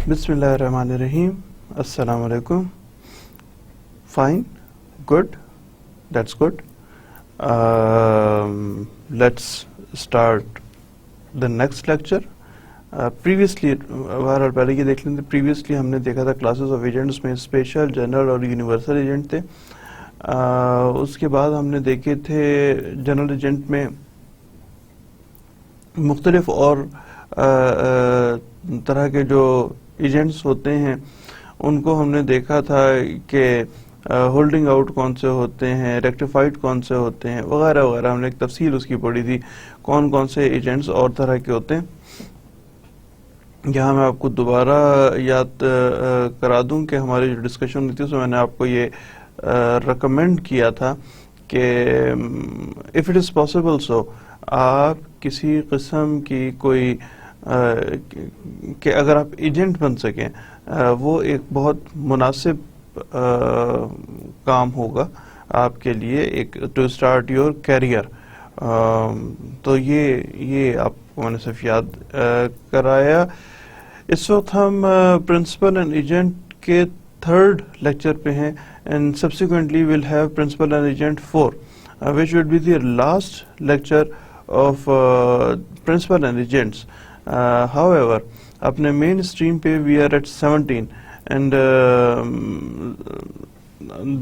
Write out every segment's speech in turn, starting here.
Bismillahirrahmanirrahim. Assalamu alaikum. Fine, good, that's good. Let's start the next lecture. Previously, بہرحال پہلے یہ دیکھ لیں previously ہم نے دیکھا تھا classes of agents میں special, general اور universal agent تھے. اس کے بعد ہم نے دیکھے تھے general agent میں مختلف اور طرح کے جو ایجنٹس ہوتے ہیں ان کو ہم نے دیکھا تھا کہ ہولڈنگ آؤٹ کون سے ہوتے ہیں, ریکٹیفائڈ کون سے ہوتے ہیں, وغیرہ وغیرہ. ہم نے ایک تفصیل اس کی پڑھی تھی کون کون سے ایجنٹس اور طرح کے ہوتے ہیں. یہاں میں آپ کو دوبارہ یاد کرا دوں کہ ہماری جو ڈسکشن ہوئی تھی اس میں میں نے آپ کو یہ ریکمینڈ کیا تھا کہ if it is possible so آپ کسی قسم کی کوئی کہ اگر آپ ایجنٹ بن سکیں وہ ایک بہت مناسب کام ہوگا آپ کے لیے ایک ٹو اسٹارٹ یور کیریئر. تو یہ آپ کو میں نے صرف یاد کرایا. اس وقت ہم پرنسپل اینڈ ایجنٹ کے 3rd لیکچر پہ ہیں and subsequently we'll have principal and agent 4 which would be the last lecture of principal and agents. However, اپنے مین اسٹریم پہ we are at 17 and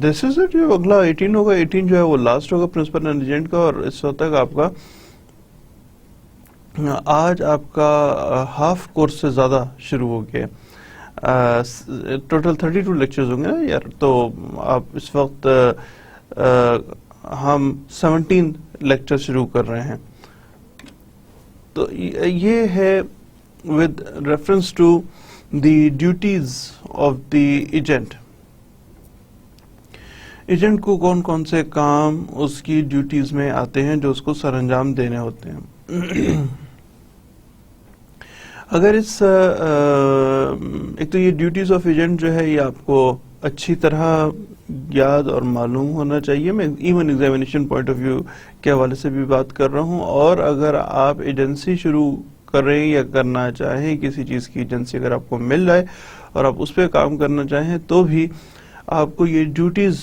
this is it. جو اگلا 18 ہوگا, 18 جو ہے وہ لاسٹ ہوگا پرنسپل اینڈ ایجنٹ کا. اور اس وقت تک آپ کا آج آپ کا ہاف کورس سے زیادہ شروع ہو گیا. ٹوٹل 32 لیکچرز ہوں گے نا یار. تو آپ اس وقت ہم 17 لیکچر شروع کر رہے ہیں. تو یہ ہے with reference to the duties of the agent. Agent کو کون کون سے کام اس کی ڈیوٹیز میں آتے ہیں جو اس کو سر انجام دینے ہوتے ہیں. اگر اس ایک تو یہ ڈیوٹیز آف ایجنٹ جو ہے یہ آپ کو اچھی طرح یاد اور معلوم ہونا چاہیے. میں even examination point of view کے حوالے سے بھی بات کر رہا ہوں. اور اگر آپ ایجنسی شروع کر رہے ہیں یا کرنا چاہیں, کسی چیز کی ایجنسی اگر آپ کو مل جائے اور آپ اس پہ کام کرنا چاہیں تو بھی آپ کو یہ ڈیوٹیز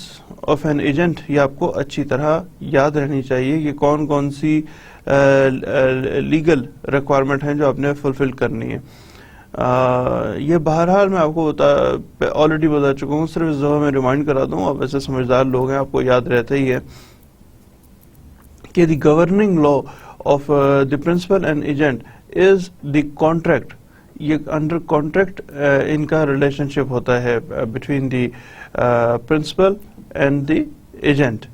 آف این ایجنٹ یہ آپ کو اچھی طرح یاد رہنی چاہیے کہ کون کون سی لیگل ریکوائرمنٹ ہیں جو آپ نے فلفل کرنی ہے. یہ بہرحال میں آپ کو آلریڈی بتا چکا ہوں, صرف اس دفعہ میں ریمائنڈ کرا دوں. آپ ایسے سمجھدار لوگ ہیں, آپ کو یاد رہتا ہی ہے کہ the governing law of the principal and agent is the contract. یہ انڈر کانٹریکٹ ان کا ریلیشن شپ ہوتا ہے between the principal and the agent.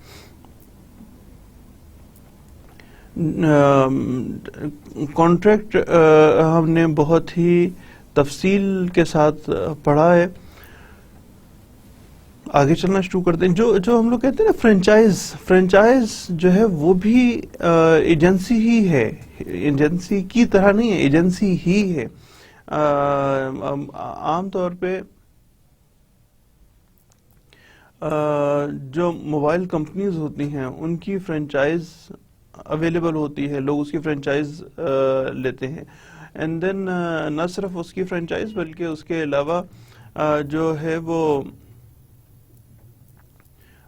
Contract ہم نے بہت ہی تفصیل کے ساتھ پڑھا ہے. آگے چلنا شروع کرتے ہیں. جو ہم لوگ کہتے ہیں نا فرنچائز جو ہے وہ بھی ایجنسی ہی ہے, ایجنسی کی طرح نہیں ہے, ایجنسی ہی ہے. عام طور پہ جو موبائل کمپنیز ہوتی ہیں ان کی فرنچائز اویلیبل ہوتی ہے, لوگ اس کی فرنچائز لیتے ہیں. اینڈ دین نہ صرف اس کی فرنچائز بلکہ اس کے علاوہ جو ہے وہ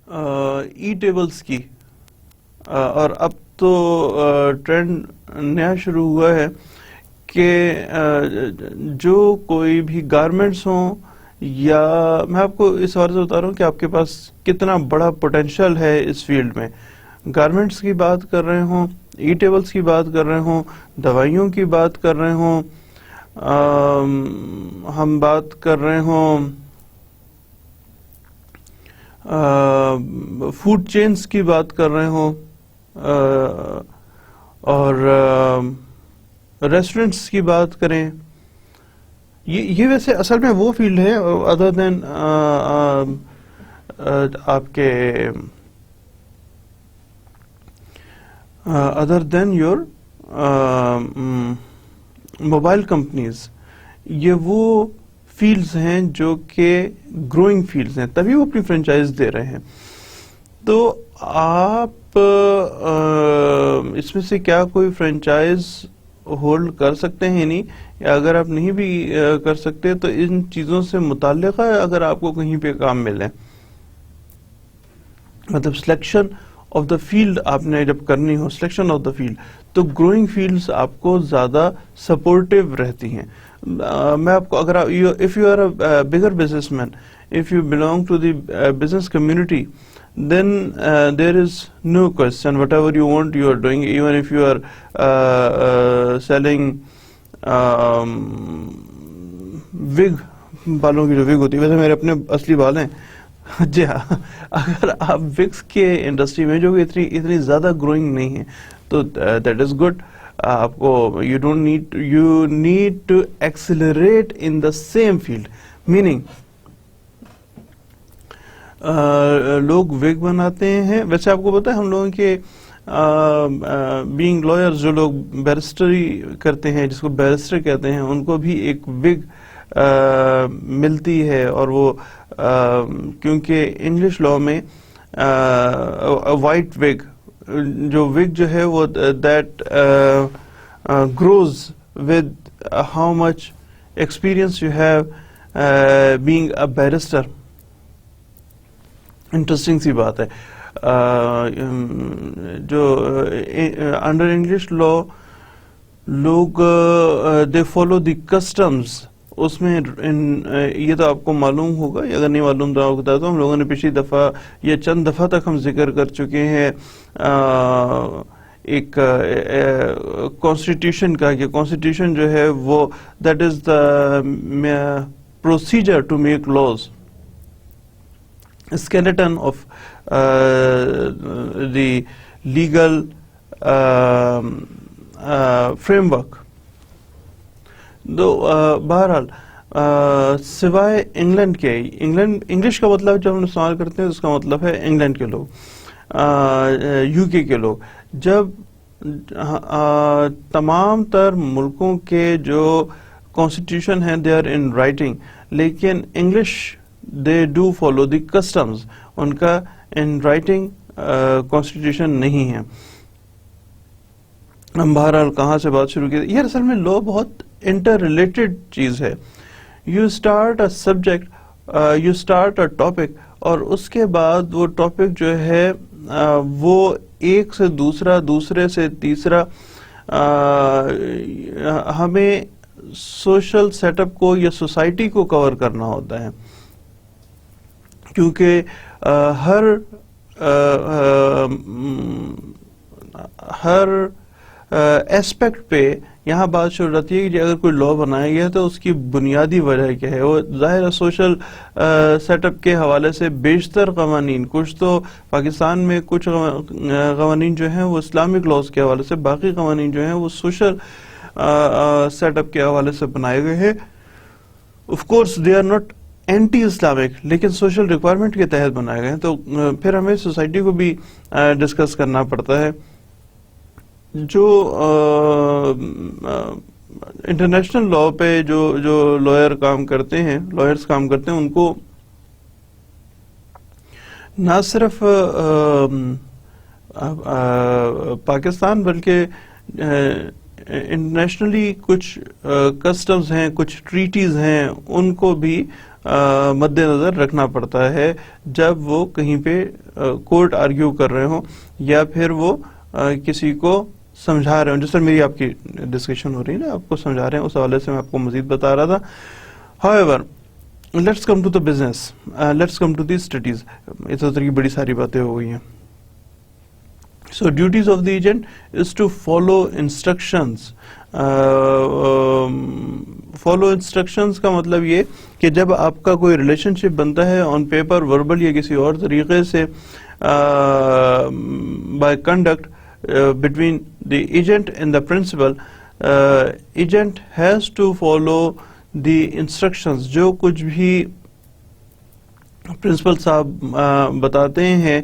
ای ٹیبلز کی, اور اب تو ٹرینڈ نیا شروع ہوا ہے کہ جو کوئی بھی گارمنٹس ہوں, یا میں آپ کو اس حوالے سے بتا رہا ہوں کہ آپ کے پاس کتنا بڑا پوٹینشیل ہے اس فیلڈ میں. گارمنٹس کی بات کر رہے ہوں, ای ٹیبلز کی بات کر رہے ہوں, دوائیوں کی بات کر رہے ہوں, ہم بات کر رہے ہوں فوڈ چینز کی بات کر رہے ہوں, اور ریسٹورنٹس کی بات کریں. یہ ویسے اصل میں وہ فیلڈ ہے ادر دین آپ کے other than your mobile companies, یہ وہ فیلڈز ہیں جو کہ گروئنگ فیلڈز ہیں، تبھی وہ اپنی فرینچائز دے رہے ہیں. تو آپ اس میں سے کیا کوئی فرینچائز ہولڈ کر سکتے ہیں نہیں، یا اگر آپ نہیں بھی کر سکتے تو ان چیزوں سے متعلقہ اگر آپ کو کہیں پہ کام ملے، مطلب سلیکشن آف دا فیلڈ آپ نے جب کرنی ہو، سلیکشن آف دا فیلڈ، تو گروئنگ فیلڈز آپ کو زیادہ سپورٹیو رہتی ہیں. میں آپ کو اگر if you are a bigger businessman, if you belong to the business community, then there is no question, whatever you want you are doing, even if you are selling wig، بالوں کی جو wig ہوتی ہے، ویسے میرے اپنے اصلی بال ہیں. جی ہاں، اگر آپ وگس کے انڈسٹری میں جو کہ اتنی زیادہ گروئنگ نہیں ہے تو دیٹ از گڈ. آپ کو you need to accelerate in the same field, meaning لوگ وگ بناتے ہیں. ویسے آپ کو پتا ہے ہم لوگوں کے بینگ لائر، جو لوگ بیرسٹری کرتے ہیں، جس کو بیرسٹر کہتے ہیں، ان کو بھی ایک وگ ملتی ہے. اور وہ کیونکہ انگلش لا میں وائٹ وگ، جو وگ جو ہے وہ that grows with how much experience you have being a barrister. Interesting سی بات ہے. جو انڈر انگلش لا لوگ دے فالو دی کسٹمز، اس میں یہ تو آپ کو معلوم ہوگا، اگر نہیں معلوم تو آپ کو بتاتا ہوں. ہم لوگوں نے پچھلی دفعہ یا چند دفعہ تک ہم ذکر کر چکے ہیں ایک کانسٹیٹیوشن کا، کہ کانسٹیٹیوشن جو ہے وہ that is the procedure to make laws, skeleton of the legal framework. تو بہرحال سوائے انگلینڈ کے، انگلش کا مطلب جب ہم استعمال کرتے ہیں تو اس کا مطلب ہے انگلینڈ کے لوگ، یو کے کے لوگ. جب تمام تر ملکوں کے جو کانسٹیٹیوشن ہیں دے آر ان رائٹنگ، لیکن English they do follow the customs، ان کا in writing constitution نہیں ہے. ہم بہرحال کہاں سے بات شروع کی؟ یہ اصل میں law بہت انٹر ریلیٹڈ چیز ہے. you start a subject، you start a topic، اور اس کے بعد وہ ٹاپک جو ہے وہ ایک سے دوسرا، دوسرے سے تیسرا، ہمیں سوشل سیٹ اپ کو یا سوسائٹی کو کور کرنا ہوتا ہے، کیونکہ ہر ایسپیکٹ پہ یہاں بات شروع ہوتی ہے کہ اگر کوئی لا بنایا گیا ہے تو اس کی بنیادی وجہ کیا ہے. وہ ظاہر ہے سوشل سیٹ اپ کے حوالے سے بیشتر قوانین، کچھ تو پاکستان میں کچھ قوانین جو ہیں وہ اسلامک لاز کے حوالے سے، باقی قوانین جو ہیں وہ سوشل سیٹ اپ کے حوالے سے بنائے گئے ہیں. Of course they are not anti Islamic, لیکن سوشل ریکوائرمنٹ کے تحت بنائے گئے ہیں. تو پھر ہمیں سوسائٹی کو بھی ڈسکس کرنا پڑتا ہے. جو انٹرنیشنل لا پہ جو لائرز کام کرتے ہیں ان کو نہ صرف پاکستان بلکہ انٹرنیشنلی کچھ کسٹمز ہیں، کچھ ٹریٹیز ہیں، ان کو بھی مد نظر رکھنا پڑتا ہے جب وہ کہیں پہ کورٹ آرگیو کر رہے ہوں یا پھر وہ کسی کو سمجھا رہے ہوں. جس طرح میری آپ کی ڈسکشن ہو رہی ہے نا، آپ کو سمجھا رہے ہیں، اس حوالے سے میں آپ کو مزید بتا رہا تھا. However, let's come to the business, let's come to the studies. اس طرح کی بڑی ساری باتیں ہو گئی ہیں. So duties of the agent is to follow instructions. Follow instructions کا مطلب یہ کہ جب آپ کا کوئی ریلیشن شپ بنتا ہے آن پیپر، وربل یا کسی اور طریقے سے، by conduct between the agent and the principal, agent has to follow the instructions. جو کچھ بھی پرنسپل صاحب بتاتے ہیں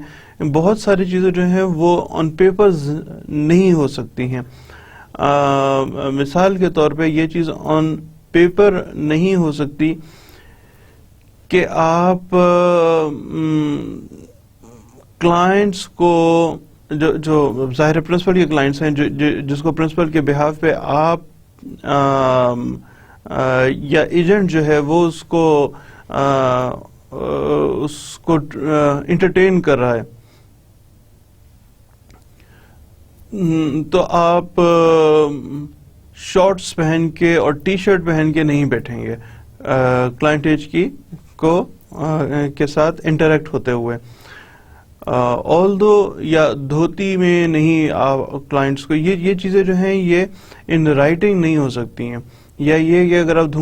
بہت ساری چیزیں جو ہیں وہ آن پیپرز نہیں ہو سکتی ہیں. مثال کے طور پہ یہ چیز آن پیپر نہیں ہو سکتی کہ آپ کلائنٹس کو جو ظاہر پرنسپل کے کلائنٹس ہیں جس کو پرنسپل کے بہاف پہ آپ یا ایجنٹ جو ہے وہ اس کو انٹرٹین کر رہا ہے تو آپ شارٹس پہن کے اور ٹی شرٹ پہن کے نہیں بیٹھیں گے کلائنٹ ایج کے ساتھ انٹریکٹ ہوتے ہوئے. آلدو یا دھوتی میں نہیں کلائنٹس کو یہ چیزیں جو ہیں یہ ان رائٹنگ نہیں ہو سکتی ہیں. یا یہ کہ اگر آپ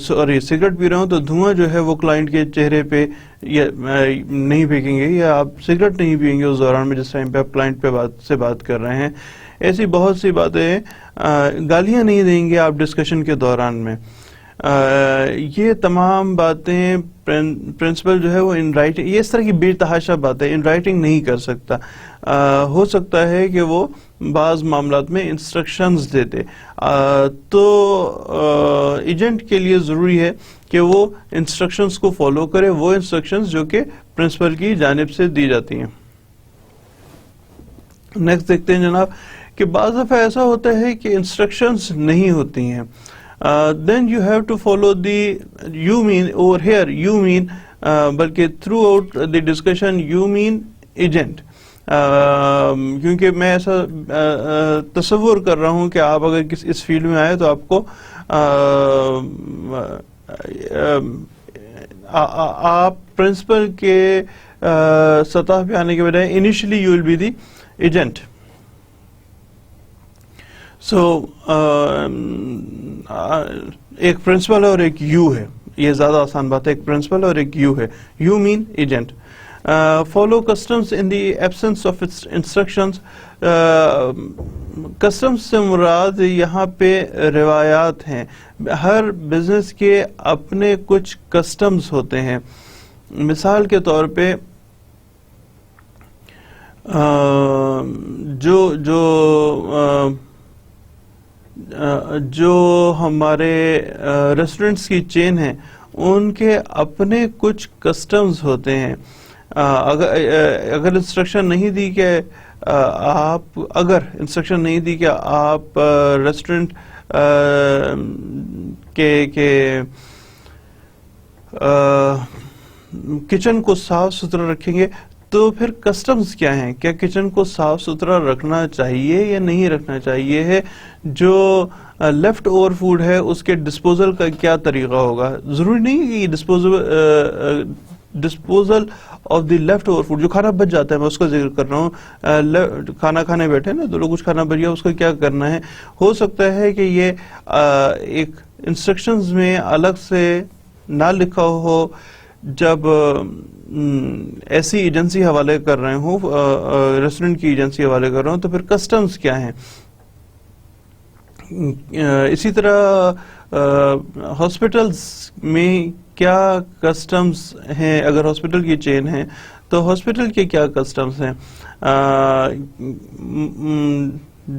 سگریٹ پی رہے ہوں تو دھواں جو ہے وہ کلائنٹ کے چہرے پہ نہیں پھینکیں گے یا آپ سگریٹ نہیں پیئیں گے اس دوران میں جس ٹائم پہ آپ کلائنٹ سے بات کر رہے ہیں. ایسی بہت سی باتیں گالیاں نہیں دیں گے آپ ڈسکشن کے دوران میں. یہ تمام باتیں پرنسپل جو ہے وہ ان رائٹنگ یہ اس طرح کی بے تحاشا باتیں ان رائٹنگ نہیں کر سکتا. ہو سکتا ہے کہ وہ بعض معاملات میں انسٹرکشنز دیتے تو ایجنٹ کے لیے ضروری ہے کہ وہ انسٹرکشنز کو فالو کرے وہ انسٹرکشنز جو کہ پرنسپل کی جانب سے دی جاتی ہیں. نیکسٹ دیکھتے ہیں جناب کہ بعض دفعہ ایسا ہوتا ہے کہ انسٹرکشنز نہیں ہوتی ہیں. Then you have to follow you mean over here you mean بلکہ throughout the discussion you mean agent. کیونکہ میں ایسا تصور کر رہا ہوں کہ آپ اگر اس فیلڈ میں آئے تو آپ کو آپ پرنسپل کے سطح پہ آنے کے بجائے initially you will be the agent. سو ایک پرنسپل ہے اور ایک یو ہے یہ زیادہ آسان بات ہے. ایک پرنسپل اور ایک یو ہے. You mean agent. Follow customs in the absence of instructions. Customs سے مراد یہاں پہ روایات ہیں. ہر بزنس کے اپنے کچھ کسٹمز ہوتے ہیں. مثال کے طور پہ جو ہمارے ریسٹورنٹس کی چین ہیں ان کے اپنے کچھ کسٹمز ہوتے ہیں. اگر انسٹرکشن نہیں دی کہ آپ ریسٹورنٹ کے کچن کو صاف ستھرا رکھیں گے تو پھر کسٹمز کیا ہیں؟ کیا کچن کو صاف ستھرا رکھنا چاہیے یا نہیں رکھنا چاہیے ہے؟ جو لیفٹ اوور فوڈ ہے اس کے ڈسپوزل کا کیا طریقہ ہوگا؟ ضروری نہیں کہ disposal of the left over food جو کھانا بچ جاتا ہے میں اس کا ذکر کر رہا ہوں. کھانا کھانے بیٹھے نا تو لوگ کچھ کھانا بچ گیا اس کا کیا کرنا ہے؟ ہو سکتا ہے کہ یہ ایک انسٹرکشنز میں الگ سے نہ لکھا ہو. جب ایسی ایجنسی حوالے کر رہے ہوں ریسٹورنٹ کی ایجنسی حوالے کر رہا ہوں تو پھر کسٹمز کیا ہیں؟ اسی طرح ہاسپٹلز میں کیا کسٹمز ہیں؟ اگر ہاسپٹل کی چین ہے تو ہاسپٹل کے کیا کسٹمز ہیں؟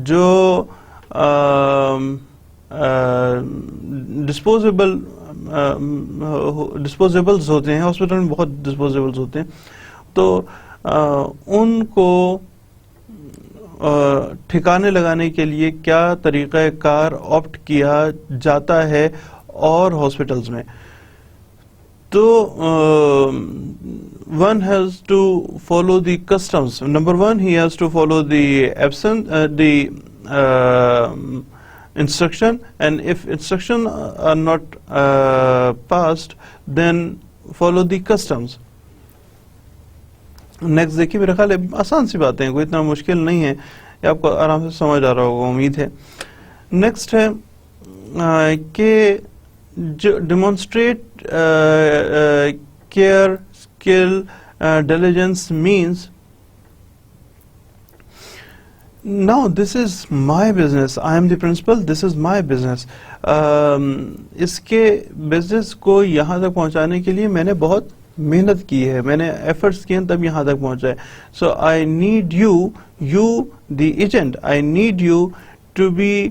جو ڈسپوزیبلز ہوتے ہیں ہاسپٹل میں بہت ڈسپوزیبلز ہوتے ہیں تو ان کو ٹھکانے لگانے کے لیے کیا طریقہ کار آپٹ کیا جاتا ہے اور ہاسپٹلز میں. تو one has to follow the customs. Number one, he has to follow the instruction, and if instruction are not passed, then follow the customs. Next دیکھیے میرا خیال ہے آسان سی باتیں ہیں کوئی اتنا مشکل نہیں ہے یہ آپ کو آرام سے سمجھ آ رہا ہوگا امید ہے. نیکسٹ ہے کہ جو demonstrate care skill diligence means now this is my business, I am the principal, this is my business. اس کے بزنس کو یہاں تک پہنچانے کے لیے میں نے بہت محنت کی ہے, میں نے ایفرٹس کیے ہیں تب یہاں تک پہنچا ہے. So I need you the agent, I need you to be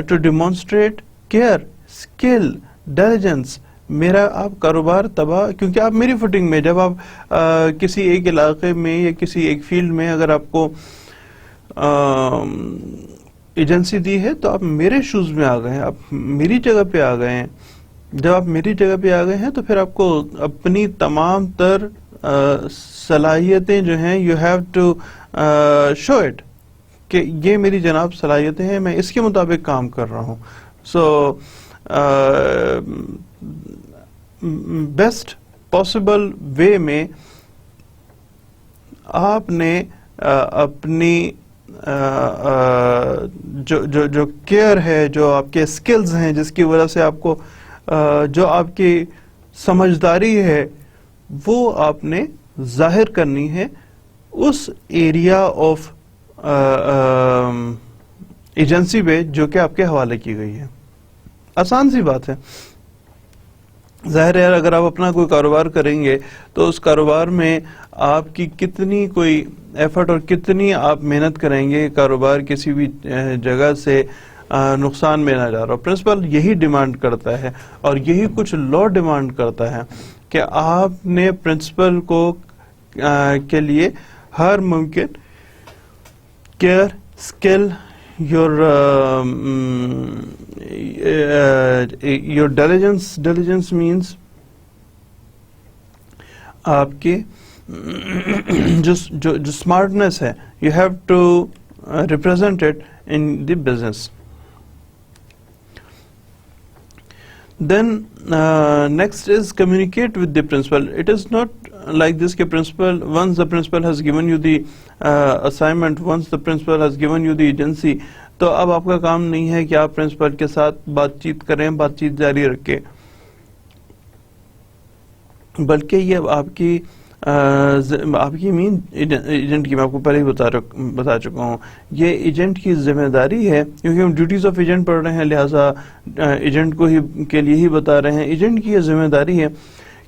to demonstrate care, skill, diligence. میرا آپ کاروبار تباہ, کیونکہ آپ میری فوٹنگ میں, جب آپ کسی ایک علاقے میں یا کسی ایک فیلڈ میں اگر آپ کو ایجنسی دی ہے تو آپ میرے شوز میں آ گئے ہیں, آپ میری جگہ پہ آ گئے ہیں. جب آپ میری جگہ پہ آ گئے ہیں تو پھر آپ کو اپنی تمام تر صلاحیتیں جو ہیں you have to show it کہ یہ میری جناب صلاحیتیں ہیں, میں اس کے مطابق کام کر رہا ہوں. سو بیسٹ پاسبل وے میں آپ نے اپنی جو کیئر ہے, جو آپ کے اسکلز ہیں, جس کی وجہ سے آپ کو جو آپ کی سمجھداری ہے وہ آپ نے ظاہر کرنی ہے اس ایریا آف ایجنسی پہ جو کہ آپ کے حوالے کی گئی ہے. آسان سی بات ہے. ظاہر ہے اگر آپ اپنا کوئی کاروبار کریں گے تو اس کاروبار میں آپ کی کتنی کوئی ایفرٹ اور کتنی آپ محنت کریں گے, کاروبار کسی بھی جگہ سے نقصان میں نہ جا رہا. پرنسپل یہی ڈیمانڈ کرتا ہے اور یہی کچھ لا ڈیمانڈ کرتا ہے کہ آپ نے پرنسپل کو کے لیے ہر ممکن care, skill, your diligence means آپ کی جو smartness ہے, you have to represent it in the business. Then next is communicate with the principal. It is not like this کہ principal, once the principal has given you the assignment, once the principal has given you the agency, تو اب آپ کا کام نہیں ہے کہ آپ principal کے ساتھ بات چیت کریں, بات چیت جاری رکھیں, بلکہ یہ آپ کی مین ایجنٹ کی, میں آپ کو پہلے ہی بتا چکا ہوں, یہ ایجنٹ کی ذمہ داری ہے, کیونکہ ہم ڈیوٹیز آف ایجنٹ پڑھ رہے ہیں لہٰذا ایجنٹ کو ہی کے لیے ہی بتا رہے ہیں. ایجنٹ کی یہ ذمہ داری ہے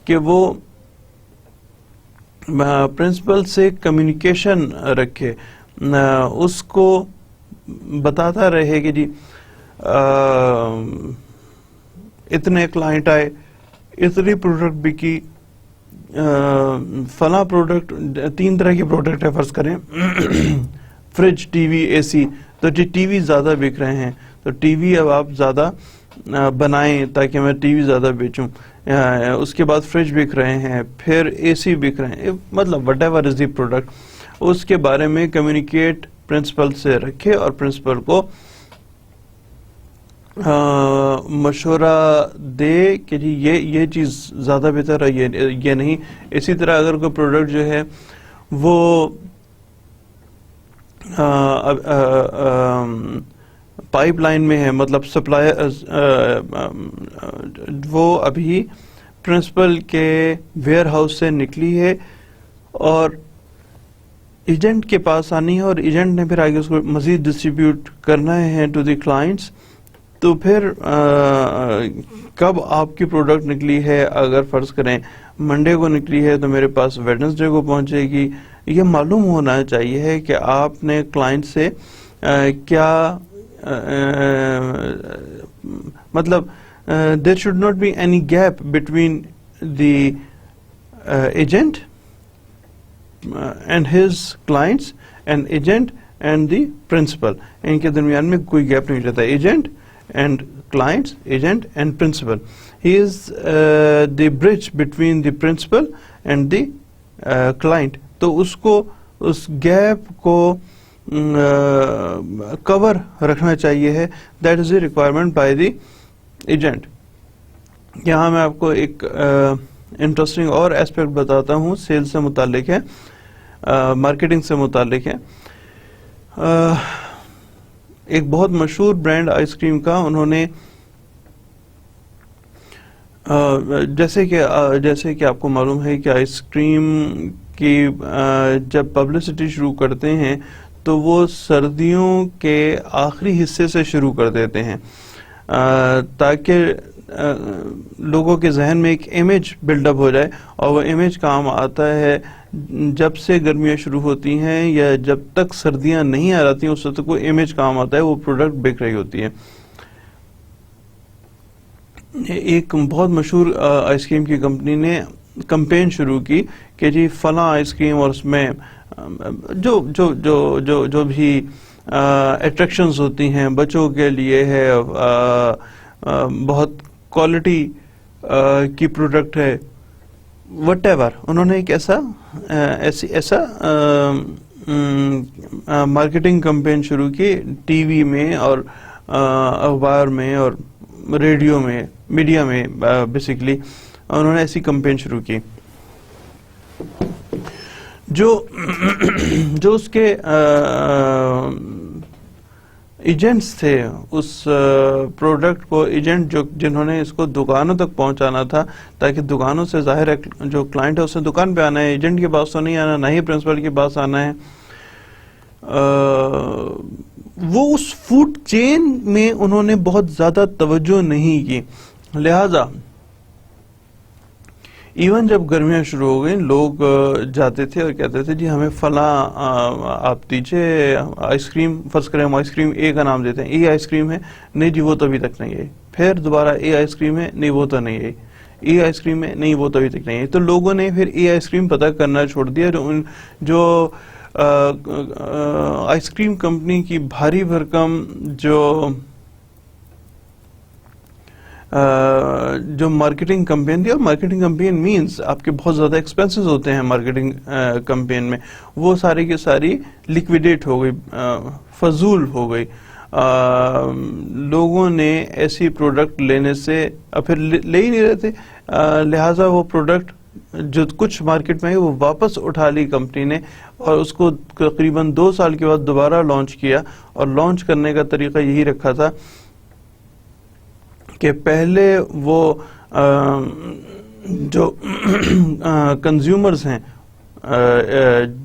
کہ وہ پرنسپل سے کمیونیکیشن رکھے, اس کو بتاتا رہے کہ جی اتنے کلائنٹ آئے, اتنی پروڈکٹ بکی, فلاں پروڈکٹ, 3 طرح کے پروڈکٹ ہے فرض کریں, فریج, ٹی وی, اے سی, تو جی ٹی وی زیادہ بک رہے ہیں تو ٹی وی اب آپ زیادہ بنائیں تاکہ میں ٹی وی زیادہ بیچوں. اس کے بعد فریج بک رہے ہیں, پھر اے سی بک رہے ہیں, مطلب whatever is the product, اس کے بارے میں کمیونیکیٹ پرنسپل سے رکھے اور پرنسپل کو مشورہ دے کہ جی یہ چیز زیادہ بہتر ہے, یہ نہیں. اسی طرح اگر کوئی پروڈکٹ جو ہے وہ پائپ لائن میں ہے, مطلب سپلائی, وہ ابھی پرنسپل کے ویئر ہاؤس سے نکلی ہے اور ایجنٹ کے پاس آنی ہے اور ایجنٹ نے پھر آگے اس کو مزید ڈسٹریبیوٹ کرنا ہے ٹو دی کلائنٹس, تو پھر کب آپ کی پروڈکٹ نکلی ہے, اگر فرض کریں منڈے کو نکلی ہے تو میرے پاس ویڈنسڈے کو پہنچے گی. یہ معلوم ہونا چاہیے کہ آپ نے کلائنٹ سے کیا مطلب there should not be any gap between the agent and his clients and agent and the principal. ان کے درمیان میں کوئی گیپ نہیں رہتا. Agent and clients, agent and principal. He is the bridge between the principal and the client. تو اس کو اس gap کو کور رکھنا چاہیے ہے. That is the requirement by the agent. یہاں میں آپ کو ایک انٹرسٹنگ اور ایسپیکٹ بتاتا ہوں, سیلز سے متعلق ہے, مارکیٹنگ سے متعلق ہے. ایک بہت مشہور برانڈ آئس کریم کا, انہوں نے جیسے کہ آپ کو معلوم ہے کہ آئس کریم کی جب پبلسٹی شروع کرتے ہیں تو وہ سردیوں کے آخری حصے سے شروع کر دیتے ہیں تاکہ لوگوں کے ذہن میں ایک امیج بلڈ اپ ہو جائے, اور وہ امیج کام آتا ہے جب سے گرمیاں شروع ہوتی ہیں یا جب تک سردیاں نہیں آ جاتی ہیں, اس وقت تک وہ امیج کام آتا ہے, وہ پروڈکٹ بک رہی ہوتی ہے. ایک بہت مشہور آئس کریم کی کمپنی نے کمپین شروع کی کہ جی فلاں آئس کریم, اور اس میں جو جو جو جو جو بھی اٹریکشنز ہوتی ہیں بچوں کے لیے ہے, بہت کوالٹی کی پروڈکٹ ہے, وٹ ایور. انہوں نے ایک ایسا مارکیٹنگ کمپین شروع کی ٹی وی میں اور اخبار میں اور ریڈیو میں, میڈیا میں بیسیکلی انہوں نے ایسی کمپین شروع کی. جو اس کے ایجنٹس تھے, اس پروڈکٹ کو ایجنٹ جنہوں نے اس کو دکانوں تک پہنچانا تھا, تاکہ دکانوں سے ظاہر ہے جو کلائنٹ ہے اس نے دکان پہ آنا ہے, ایجنٹ کے پاس تو نہیں آنا, نہ ہی پرنسپل کے پاس آنا ہے. وہ اس فوڈ چین میں انہوں نے بہت زیادہ توجہ نہیں کی. لہذا ایون جب گرمیاں شروع ہو گئیں, لوگ جاتے تھے اور کہتے تھے جی ہمیں فلاں آپ دیجیے آئس کریم, فرض کریں ہم آئس کریم اے کا نام دیتے ہیں, اے آئس کریم ہے, نہیں جی وہ تو ابھی تک نہیں ہے. پھر دوبارہ اے آئس کریم ہے, نہیں وہ تو نہیں ہے. اے آئس کریم ہے, نہیں وہ تو ابھی تک نہیں ہے. تو لوگوں نے پھر اے آئس کریم پتہ کرنا چھوڑ دیا. جو آئس کریم کمپنی کی بھاری بھرکم جو مارکیٹنگ کمپین تھی, اور مارکیٹنگ کمپین مینز آپ کے بہت زیادہ ایکسپینسز ہوتے ہیں مارکیٹنگ کمپین میں, وہ ساری کی ساری لکویڈیٹ ہو گئی, فضول ہو گئی. لوگوں نے ایسی پروڈکٹ لینے سے پھر لے ہی نہیں رہے تھے, لہٰذا وہ پروڈکٹ جو کچھ مارکیٹ میں ہے وہ واپس اٹھا لی کمپنی نے, اور اس کو تقریباً 2 سال کے بعد دوبارہ لانچ کیا. اور لانچ کرنے کا طریقہ یہی رکھا تھا کہ پہلے وہ جو کنزیومرز ہیں,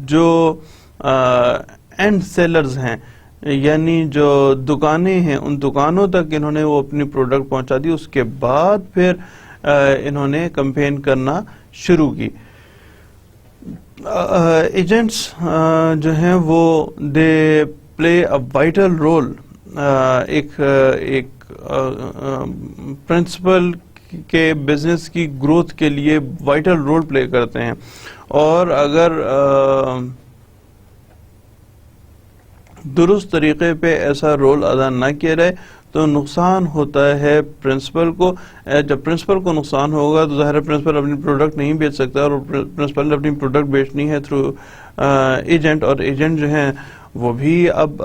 جو اینڈ سیلرز ہیں, یعنی جو دکانیں ہیں, ان دکانوں تک انہوں نے وہ اپنی پروڈکٹ پہنچا دی. اس کے بعد پھر انہوں نے کمپین کرنا شروع کی. ایجنٹس جو ہیں وہ دے پلے اے وائٹل رول, ایک پرنسپل کے بزنس کی گروتھ کے لیے وائٹل رول پلے کرتے ہیں. اور اگر درست طریقے پہ ایسا رول ادا نہ کیا جائے تو نقصان ہوتا ہے پرنسپل کو. جب پرنسپل کو نقصان ہوگا تو ظاہر پرنسپل اپنی پروڈکٹ نہیں بیچ سکتا, اور پرنسپل نے اپنی پروڈکٹ بیچنی ہے تھرو ایجنٹ, اور ایجنٹ جو ہیں وہ بھی اب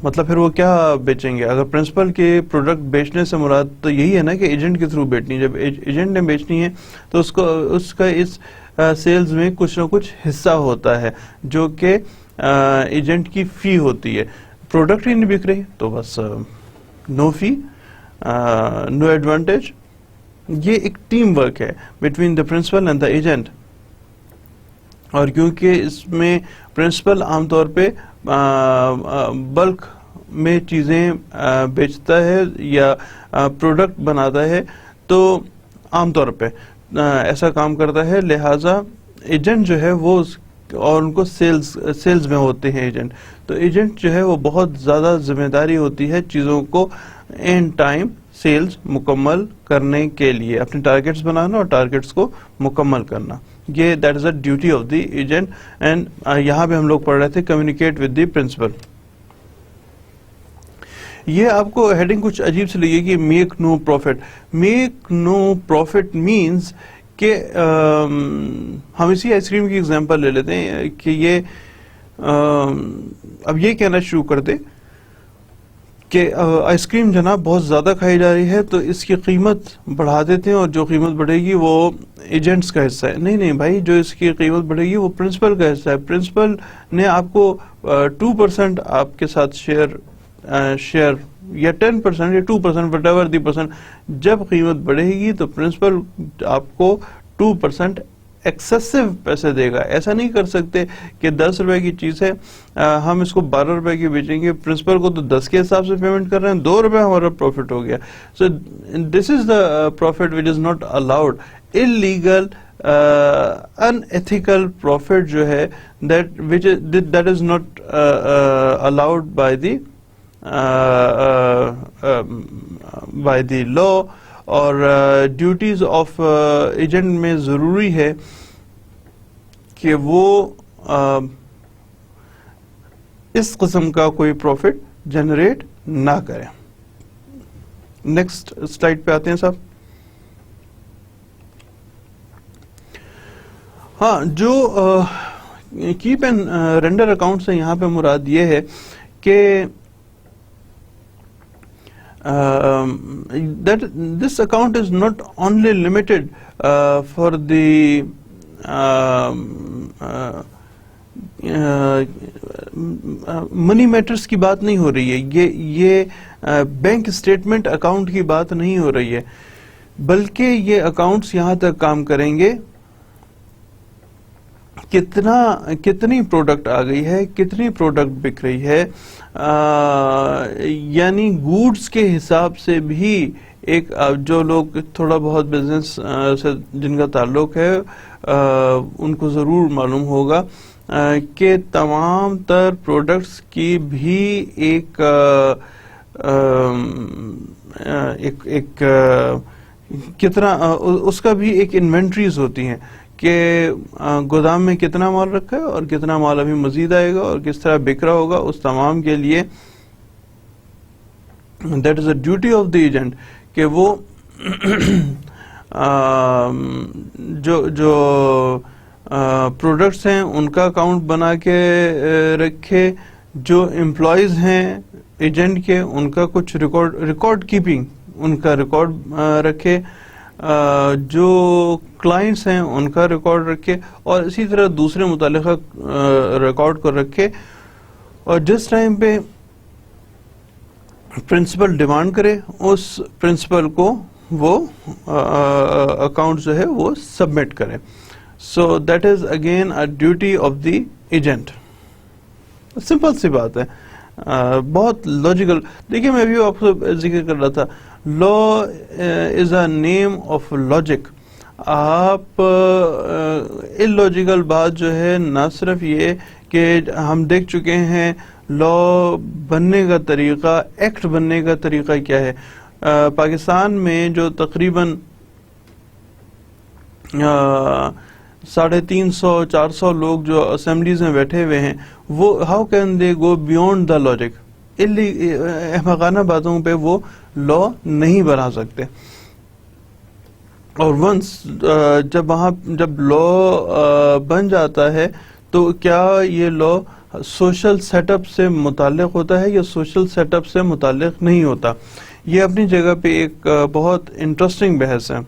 مطلب پھر وہ کیا بیچیں گے. اگر پرنسپل کے پروڈکٹ بیچنے سے مراد تو یہی ہے نا کہ ایجنٹ کے تھرو بیچنی, جب ایجنٹ نے بیچنی ہے تو اس کا اس سیلز میں کچھ نہ کچھ حصہ ہوتا ہے جو کہ ایجنٹ کی فی ہوتی ہے. پروڈکٹ ہی نہیں بک رہی تو بس نو فی, نو ایڈوانٹیج. یہ ایک ٹیم ورک ہے between the principal and the agent, اور کیونکہ اس میں پرنسپل عام طور پہ بلک میں چیزیں بیچتا ہے یا پروڈکٹ بناتا ہے, تو عام طور پہ ایسا کام کرتا ہے. لہٰذا ایجنٹ جو ہے وہ اور ان کو سیلز میں ہوتے ہیں ایجنٹ, تو ایجنٹ جو ہے وہ بہت زیادہ ذمہ داری ہوتی ہے چیزوں کو اینڈ ٹائم سیلز مکمل کرنے کے لیے, اپنے ٹارگیٹس بنانا اور ٹارگیٹس کو مکمل کرنا. یہ that is a duty of the agent. And یہاں پہ ہم لوگ پڑھ رہے تھے کمیونیکیٹ ود دی پرنسپل. یہ آپ کو ہیڈنگ کچھ عجیب سے لگے گی, make no profit. Make no profit means کہ ہم اسی آئس کریم کی ایگزامپل لے لیتے ہیں کہ یہ اب یہ کہنا شروع کر دے کہ آئس کریم جناب بہت زیادہ کھائی جا رہی ہے تو اس کی قیمت بڑھا دیتے ہیں, اور جو قیمت بڑھے گی وہ ایجنٹس کا حصہ ہے. نہیں بھائی, جو اس کی قیمت بڑھے گی وہ پرنسپل کا حصہ ہے. پرنسپل نے آپ کو 2% آپ کے ساتھ شیئر یا 10% یا 2% وٹ ایور دی پرسنٹ, جب قیمت بڑھے گی تو پرنسپل آپ کو 2% ایکسیسو پیسے دے گا. ایسا نہیں کر سکتے کہ 10 روپے کی چیز ہے ہم اس کو 12 روپے کی بیچیں گے, پرنسپل کو تو 10 کے حساب سے پیمنٹ کر رہے ہیں, 2 روپے ہمارا پروفٹ ہو گیا. So this is the profit which is not allowed. illegal unethical profit جو ہے that is not allowed by the law. اور ڈیوٹیز آف ایجنٹ میں ضروری ہے کہ وہ اس قسم کا کوئی پروفٹ جنریٹ نہ کرے. نیکسٹ سلائیڈ پہ آتے ہیں صاحب. ہاں, جو کیپ اینڈ رینڈر اکاؤنٹ سے یہاں پہ مراد یہ ہے کہ that this account is not only limited for the money matters کی بات نہیں ہو رہی ہے, یہ بینک اسٹیٹمنٹ اکاؤنٹ کی بات نہیں ہو رہی ہے, بلکہ یہ اکاؤنٹس یہاں تک کام کریں گے کتنی پروڈکٹ آ گئی ہے, کتنی پروڈکٹ بک رہی ہے, یعنی گوڈز کے حساب سے بھی ایک جو لوگ تھوڑا بہت بزنس سے جن کا تعلق ہے ان کو ضرور معلوم ہوگا کہ تمام تر پروڈکٹس کی بھی ایک کتنا اس کا بھی ایک انوینٹریز ہوتی ہیں کہ گودام میں کتنا مال رکھا ہے اور کتنا مال ابھی مزید آئے گا اور کس طرح بک رہا ہوگا. اس تمام کے لیے that is a duty of the agent کہ وہ جو پروڈکٹس ہیں ان کا اکاؤنٹ بنا کے رکھے, جو امپلائیز ہیں ایجنٹ کے ان کا کچھ ریکارڈ کیپنگ ان کا ریکارڈ رکھے, جو کلائنٹس ہیں ان کا ریکارڈ رکھے, اور اسی طرح دوسرے متعلقہ ریکارڈ کو رکھے. اور جس ٹائم پہ پرنسپل ڈیمانڈ کرے اس پرنسپل کو وہ اکاؤنٹ جو ہے وہ سبمٹ کرے. So that is again a duty of the agent. Simple سی بات ہے, بہت لاجیکل. دیکھیے میں بھی آپ کو ذکر کر رہا تھا, لا از اے نیم آف لاجک. آپ اللاجیکل بات جو ہے نہ صرف یہ کہ ہم دیکھ چکے ہیں لا بننے کا طریقہ, ایکٹ بننے کا طریقہ کیا ہے. پاکستان میں جو تقریباً 350-400 لوگ جو اسمبلیز میں بیٹھے ہوئے ہیں, وہ how can they go beyond the logic. احمقانہ باتوں پہ وہ لا نہیں بنا سکتے. اور ونس جب لا بن جاتا ہے تو کیا یہ لا سوشل سیٹ اپ سے متعلق ہوتا ہے یا سوشل سیٹ اپ سے متعلق نہیں ہوتا. یہ اپنی جگہ پہ ایک بہت انٹرسٹنگ بحث ہے.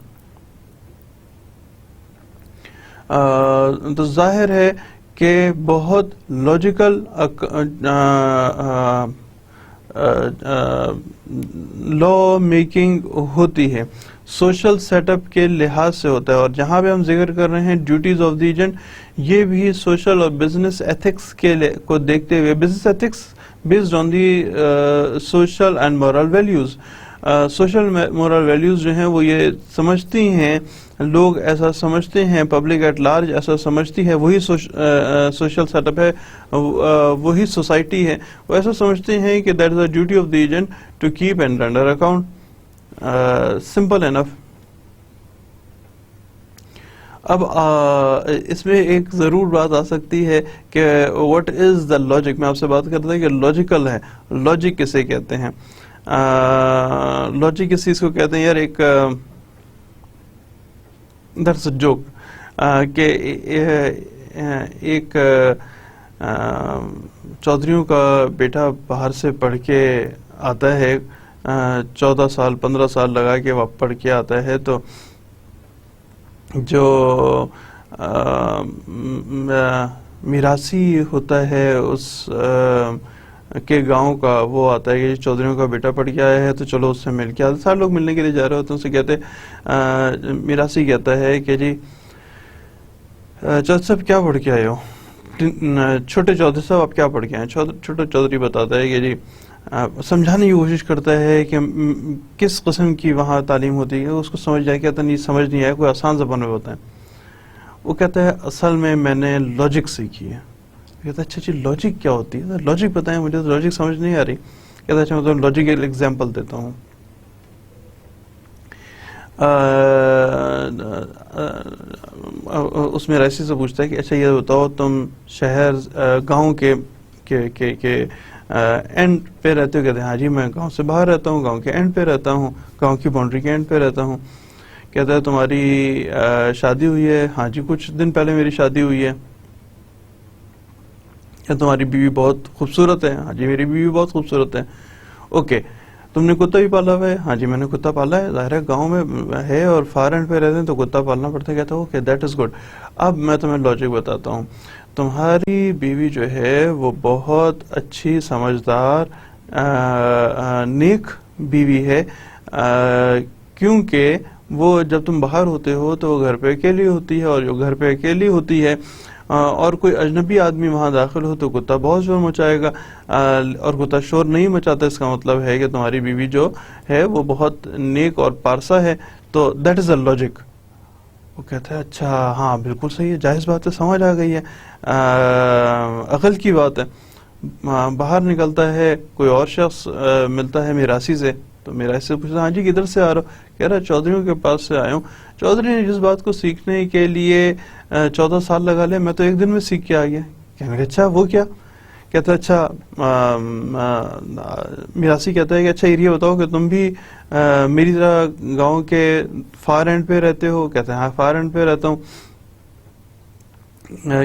تو ظاہر ہے کہ بہت لاجیکل لا میکنگ ہوتی ہے, سوشل سیٹ اپ کے لحاظ سے ہوتا ہے. اور جہاں پہ ہم ذکر کر رہے ہیں ڈیوٹیز آف دی ایجنٹ, یہ بھی سوشل اور بزنس ایتھکس کو دیکھتے ہوئے, business ethics based on the social and moral values. Social moral values جو ہیں وہ یہ سمجھتی ہیں, لوگ ایسا سمجھتے ہیں, پبلک ایٹ لارج ایسا سمجھتی ہے, وہی سوشل سیٹ اپ ہے, وہی سوسائٹی ہے, وہ ایسا سمجھتے ہیں کہ that is a duty of the agent to keep and render account. Simple enough. اب اس میں ایک ضرور بات آ سکتی ہے کہ واٹ از دا لاجک. میں آپ سے بات کرتا ہوں کہ لاجیکل ہے, لاجک کسے کہتے ہیں. لاجک کس چیز کو کہتے ہیں؟ یار ایک درس جوک کہ ایک چودھریوں کا بیٹا باہر سے پڑھ کے آتا ہے, 14 سال 15 سال لگا کے وہ پڑھ کے آتا ہے, تو جو میراثی ہوتا ہے اس کے گاؤں کا, وہ آتا ہے کہ چودھریوں کا بیٹا پڑھ کے آیا ہے تو چلو اس سے مل کے آتے. سارے لوگ ملنے کے لیے جا رہے ہوتے ہیں, اسے کہتے میراثی کہتا ہے کہ جی چودھری صاحب کیا پڑھ کے آئے ہو؟ چھوٹے چودھری صاحب آپ کیا پڑھ کے آئے؟ چھوٹے چودھری بتاتا ہے کہ جی سمجھانے کی کوشش کرتا ہے کہ کس قسم کی وہاں تعلیم ہوتی ہے. اس کو سمجھ جائے, کہتا نہیں سمجھ نہیں آیا, کوئی آسان زبان میں بتائیں. وہ کہتا ہے اصل میں نے لاجک سیکھی ہے. کہتا ہے اچھا جی لاجک کیا ہوتی ہے؟ لاجک بتائیں مجھے, تو لاجک سمجھ نہیں آ رہی. کہتا ہے اچھا میں تمہیں لاجک ایک ایگزامپل دیتا ہوں. اس میں رائسی سے پوچھتا ہے کہ اچھا یہ بتاؤ تم شہر گاؤں کے اینڈ پہ رہتے ہو؟ کہتے ہیں ہاں جی میں گاؤں سے باہر رہتا ہوں, گاؤں کے اینڈ پہ رہتا ہوں, گاؤں کی باؤنڈری کے اینڈ پہ رہتا ہوں. کہتا ہے تمہاری شادی ہوئی ہے؟ ہاں جی کچھ دن پہلے میری شادی ہوئی ہے. کہ تمہاری بیوی بہت خوبصورت ہے؟ ہاں جی میری بیوی بہت خوبصورت ہے. اوکے, تم نے کتا بھی پالا ہوا ہے؟ ہاں جی میں نے کتا پالا ہے. ظاہر ہے گاؤں میں ہے اور فار اینڈ پہ رہتے ہیں تو کتا پالنا پڑتا ہے. کہتا ہے اوکے دیٹ از گڈ. اب میں تمہیں لاجک بتاتا ہوں. تمہاری بیوی جو ہے وہ بہت اچھی سمجھدار نیک بیوی ہے, کیونکہ وہ جب تم باہر ہوتے ہو تو وہ گھر پہ اکیلی ہوتی ہے, اور جو گھر پہ اکیلی ہوتی ہے اور کوئی اجنبی آدمی وہاں داخل ہو تو کتا بہت شور مچائے گا, اور کتا شور نہیں مچاتا. اس کا مطلب ہے کہ تمہاری بیوی جو ہے وہ بہت نیک اور پارسا ہے. تو دیٹ از اے لاجک. وہ کہتا ہے اچھا ہاں بالکل صحیح ہے, جائز بات ہے, سمجھ آ گئی ہے, عقل کی بات ہے. باہر نکلتا ہے, کوئی اور شخص ملتا ہے میراثی سے, تو میراثی سے پوچھتا ہاں جی کدھر سے آ رہا ہو؟ کہہ رہا چودھریوں کے پاس سے آیا ہوں. چودھری نے جس بات کو سیکھنے کے لیے 14 سال لگا لے, میں تو ایک دن میں سیکھ کے آ گیا. کہنے لگا اچھا وہ کیا؟ کہتا ہے اچھا میراثی کہتا ہے کہ اچھا یہ بتاؤ کہ تم بھی میری طرح گاؤں کے فار اینڈ پہ رہتے ہو؟ کہتے ہیں ہاں فار اینڈ پہ رہتا ہوں.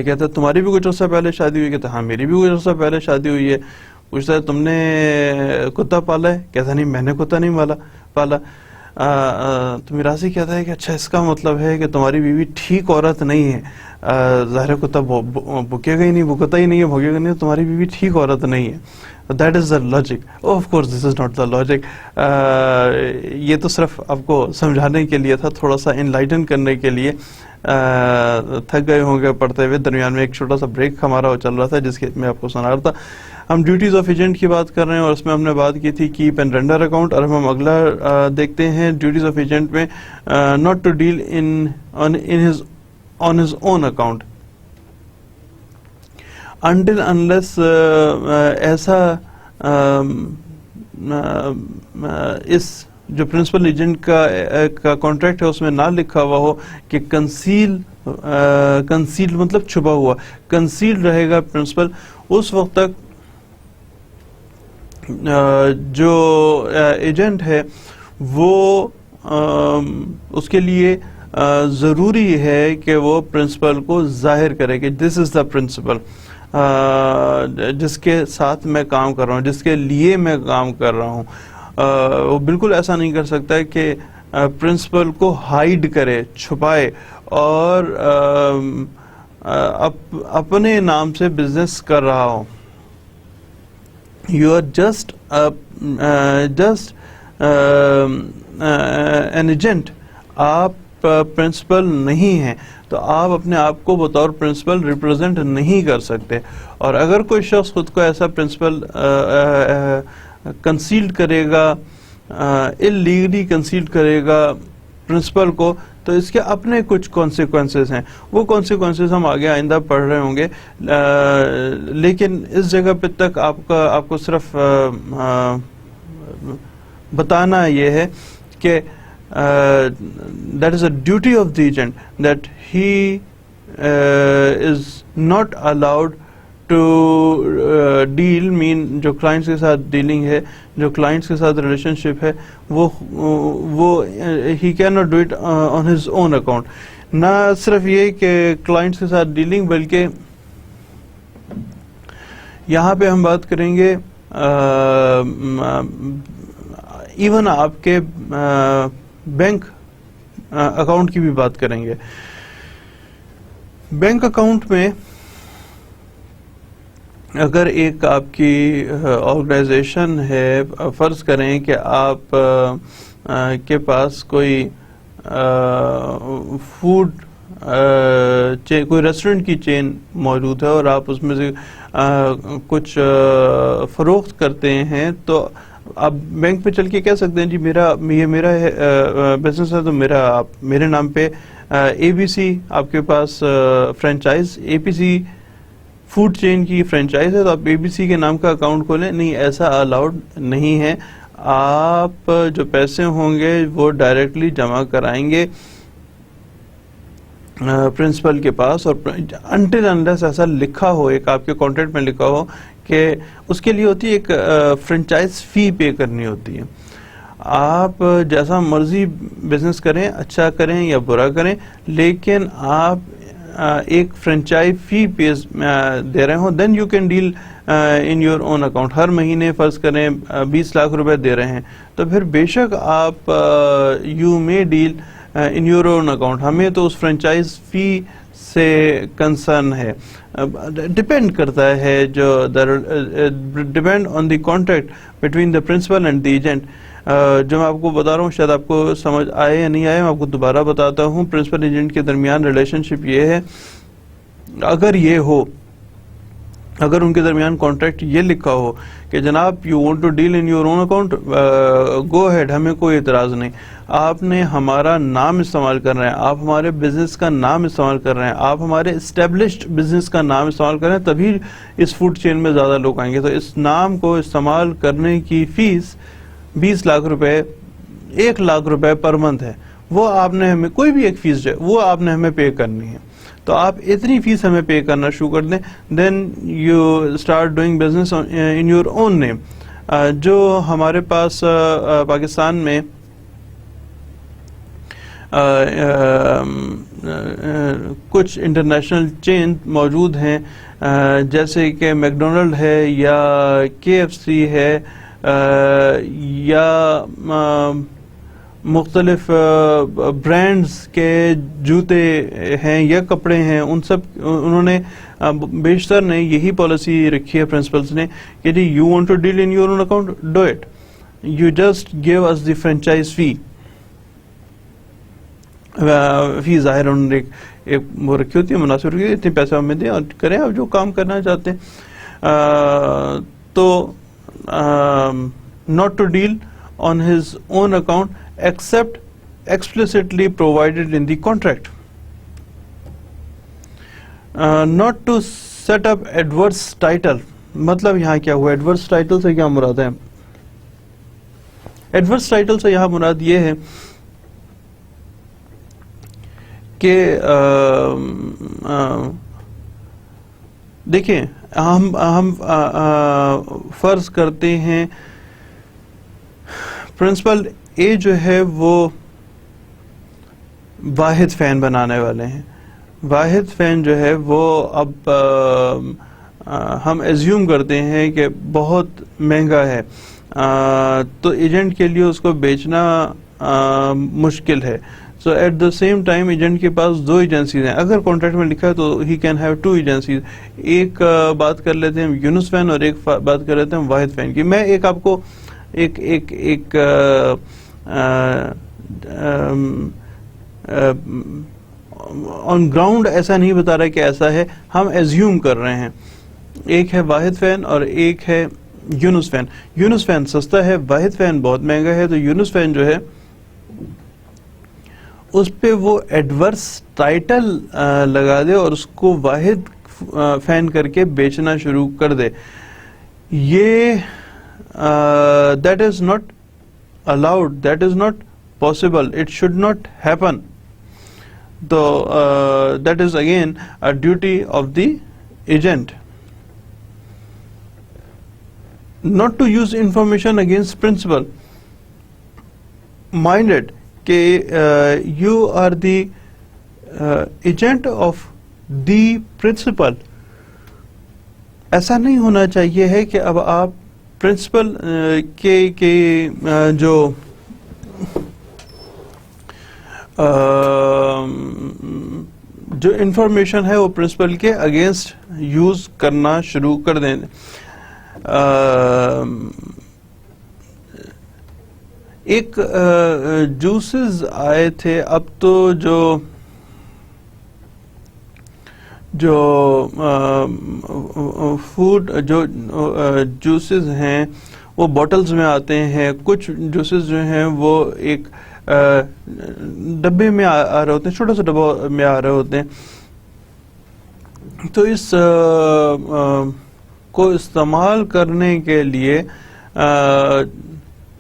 کہتا ہے تمہاری بھی کچھ عرصہ پہلے شادی ہوئی؟ کہتا ہے ہاں میری بھی کچھ عرصہ پہلے شادی ہوئی ہے. پوچھتا ہے تم نے کتا پالا ہے؟ کہتا نہیں میں نے کتا نہیں پالا. تو میراثی کہتا ہے کہ اچھا اس کا مطلب ہے کہ تمہاری بیوی ٹھیک عورت نہیں ہے. ظاہر کتا بکے گا ہی نہیں, بکتا ہی نہیں ہے, بھوگے گا نہیں, تمہاری بیوی ٹھیک عورت نہیں ہے. That is the logic. Of course this is not the logic. یہ تو صرف آپ کو سمجھانے کے لیے تھا, تھوڑا سا انلائٹن کرنے کے لیے. تھک گئے ہوں گے پڑھتے ہوئے, درمیان میں ایک چھوٹا سا بریک ہمارا چل رہا تھا جس کے میں آپ کو سنا رہا تھا. ہم ڈیوٹیز آف ایجنٹ کی بات کر رہے ہیں, اور اس میں ہم نے بات کی تھی کیپ اینڈ رینڈر اکاؤنٹ. اور ہم اگلا دیکھتے ہیں ڈیوٹیز آف ایجنٹ میں not to deal on his own account until unless ایسا اس جو پرنسپل ایجنٹ کا کانٹریکٹ ہے اس میں نہ لکھا ہوا ہو کہ کنسیل مطلب چھپا ہوا, کنسیل رہے گا پرنسپل. اس وقت تک جو ایجنٹ ہے وہ اس کے لیے ضروری ہے کہ وہ پرنسپل کو ظاہر کرے کہ دس از دا پرنسپل جس کے ساتھ میں کام کر رہا ہوں, جس کے لیے میں کام کر رہا ہوں. وہ بالکل ایسا نہیں کر سکتا کہ پرنسپل کو ہائیڈ کرے, چھپائے, اور اپنے نام سے بزنس کر رہا ہو. You are just an agent. آپ پرنسپل نہیں ہیں, تو آپ اپنے آپ کو بطور پرنسپل ریپرزینٹ نہیں کر سکتے. اور اگر کوئی شخص خود کو ایسا پرنسپل کنسیل کرے گا, اللیگلی کنسیل کرے گا پرنسپل کو, تو اس کے اپنے کچھ کانسیکوینسز ہیں. وہ کانسیکوینسز ہم آگے آئندہ پڑھ رہے ہوں گے, لیکن اس جگہ پہ تک آپ کو صرف بتانا یہ ہے کہ that is a duty of the agent that he is not allowed to deal, مین جو کلائنٹس کے ساتھ ڈیلنگ ہے, جو کلائنٹس کے ساتھ ریلیشن شپ ہے, وہ he can not do it on his own account. نہ صرف یہ کہ کلائنٹس کے ساتھ ڈیلنگ, بلکہ یہاں پہ ہم بات کریں گے ایون آپ کے بینک اکاؤنٹ کی بھی بات کریں گے. بینک اکاؤنٹ میں اگر ایک آپ کی آرگنائزیشن ہے, فرض کریں کہ آپ کے پاس کوئی فوڈ کوئی ریسٹورنٹ کی چین موجود ہے اور آپ اس میں سے کچھ فروخت کرتے ہیں تو آپ بینک پہ چل کے کہہ سکتے ہیں جی یہ میرا بزنس ہے تو میرے نام پہ اے بی سی آپ کے پاس فرینچائز اے بی سی فوڈ چین کی فرینچائز ہے تو آپ اے بی سی کے نام کا اکاؤنٹ کھولیں. نہیں, ایسا الاؤڈ نہیں ہے. آپ جو پیسے ہوں گے وہ ڈائریکٹلی جمع کرائیں گے پرنسپل کے پاس, اور انٹل انلیس ایسا لکھا ہو, ایک آپ کے کانٹریکٹ میں لکھا ہو کہ اس کے لیے ہوتی ہے ایک فرینچائز فی پے کرنی ہوتی ہے. آپ جیسا مرضی بزنس کریں, اچھا کریں یا برا کریں, لیکن آپ ایک فرینچائز فی دے رہے ہوں, then you can deal in your own account. ہر مہینے فرض کریں 20 لاکھ روپے دے رہے ہیں تو پھر بے شک آپ you may deal in your own account. ہمیں تو اس فرینچائز فی سے کنسرن ہے. ڈپینڈ کرتا ہے depend on the contract between the principal and the agent. جو میں آپ کو بتا رہا ہوں شاید آپ کو سمجھ آئے یا نہیں آئے, میں آپ کو دوبارہ بتاتا ہوں. پرنسپل ایجنٹ کے درمیان ریلیشن شپ یہ ہے, اگر ان کے درمیان کانٹریکٹ یہ لکھا ہو کہ جناب you want to deal in your own account, go head, ہمیں کوئی اعتراض نہیں. آپ نے ہمارا نام استعمال کر رہے ہیں, آپ ہمارے بزنس کا نام استعمال کر رہے ہیں, آپ ہمارے اسٹیبلشڈ بزنس کا نام استعمال کر رہے ہیں, تبھی اس فوڈ چین میں زیادہ لوگ آئیں گے. تو اس نام کو استعمال کرنے کی فیس 20 لاکھ روپے 1 لاکھ روپے پر منتھ ہے. وہ آپ نے ہمیں کوئی بھی ایک فیس ہے وہ آپ نے ہمیں پے کرنی ہے. تو آپ اتنی فیس ہمیں پے کرنا شروع کر دیں, then you start doing business in your own name. جو ہمارے پاس پاکستان میں کچھ انٹرنیشنل چین موجود ہیں, جیسے کہ میک ڈونلڈ ہے یا KFC ہے یا مختلف برانڈز کے جوتے ہیں یا کپڑے ہیں, انہوں نے بیشتر نے یہی پالیسی رکھی ہے پرنسپلز نے کہ جی you want to deal in your own account, do it, you just give us the franchise fee. Fee ظاہر انہوں نے ایک وہ رکھی ہوتی ہے, مناسب رکھی ہوتی ہے, اتنے پیسے ہمیں دیں اور کریں آپ جو کام کرنا چاہتے ہیں. تو not to deal on his own account except explicitly provided in the contract. Not to set up adverse title. مطلب یہاں کیا ہوا, adverse title سے کیا مراد ہے؟ adverse title سے یہاں مراد یہ ہے کہ دیکھیں ہم فرض کرتے ہیں پرنسپل اے جو ہے وہ واحد فین بنانے والے ہیں. واحد فین جو ہے وہ اب ہم ایزیوم کرتے ہیں کہ بہت مہنگا ہے, تو ایجنٹ کے لیے اس کو بیچنا مشکل ہے. So at the same time agent کے پاس 2 ایجنسیز ہیں. اگر کانٹریکٹ میں لکھا ہے تو ہی کین ہیو 2 ایجنسیز. ایک بات کر لیتے ہیں یونس فین اور ایک بات کر لیتے ہیں واحد فین کی. میں ایک آپ کو ایک آن گراؤنڈ ایسا نہیں بتا رہا کہ ایسا ہے, ہم ایزیوم کر رہے ہیں. ایک ہے واحد فین اور ایک ہے یونس فین. یونس فین سستا ہے, واحد فین بہت مہنگا ہے. تو یونس فین جو ہے اس پہ وہ ایڈورس ٹائٹل لگا دے اور اس کو واحد فین کر کے بیچنا شروع کر دے. یہ that is not allowed, that is not possible, it should not happen. So that is again a duty of the agent not to use information against principal. Mind it کہ you are the agent of the principal. ایسا نہیں ہونا چاہیے ہے کہ اب آپ principal کے جو انفارمیشن ہے وہ پرنسپل کے اگینسٹ یوز کرنا شروع کر دیں. ایک جوسز آئے تھے, اب تو جو جو فوڈ جو جوسز ہیں وہ بوٹلز میں آتے ہیں، کچھ جوسز جو ہیں وہ ایک ڈبے میں آ رہے ہوتے ہیں، چھوٹا سا ڈبہ میں آ رہے ہوتے ہیں. تو اس کو استعمال کرنے کے لیے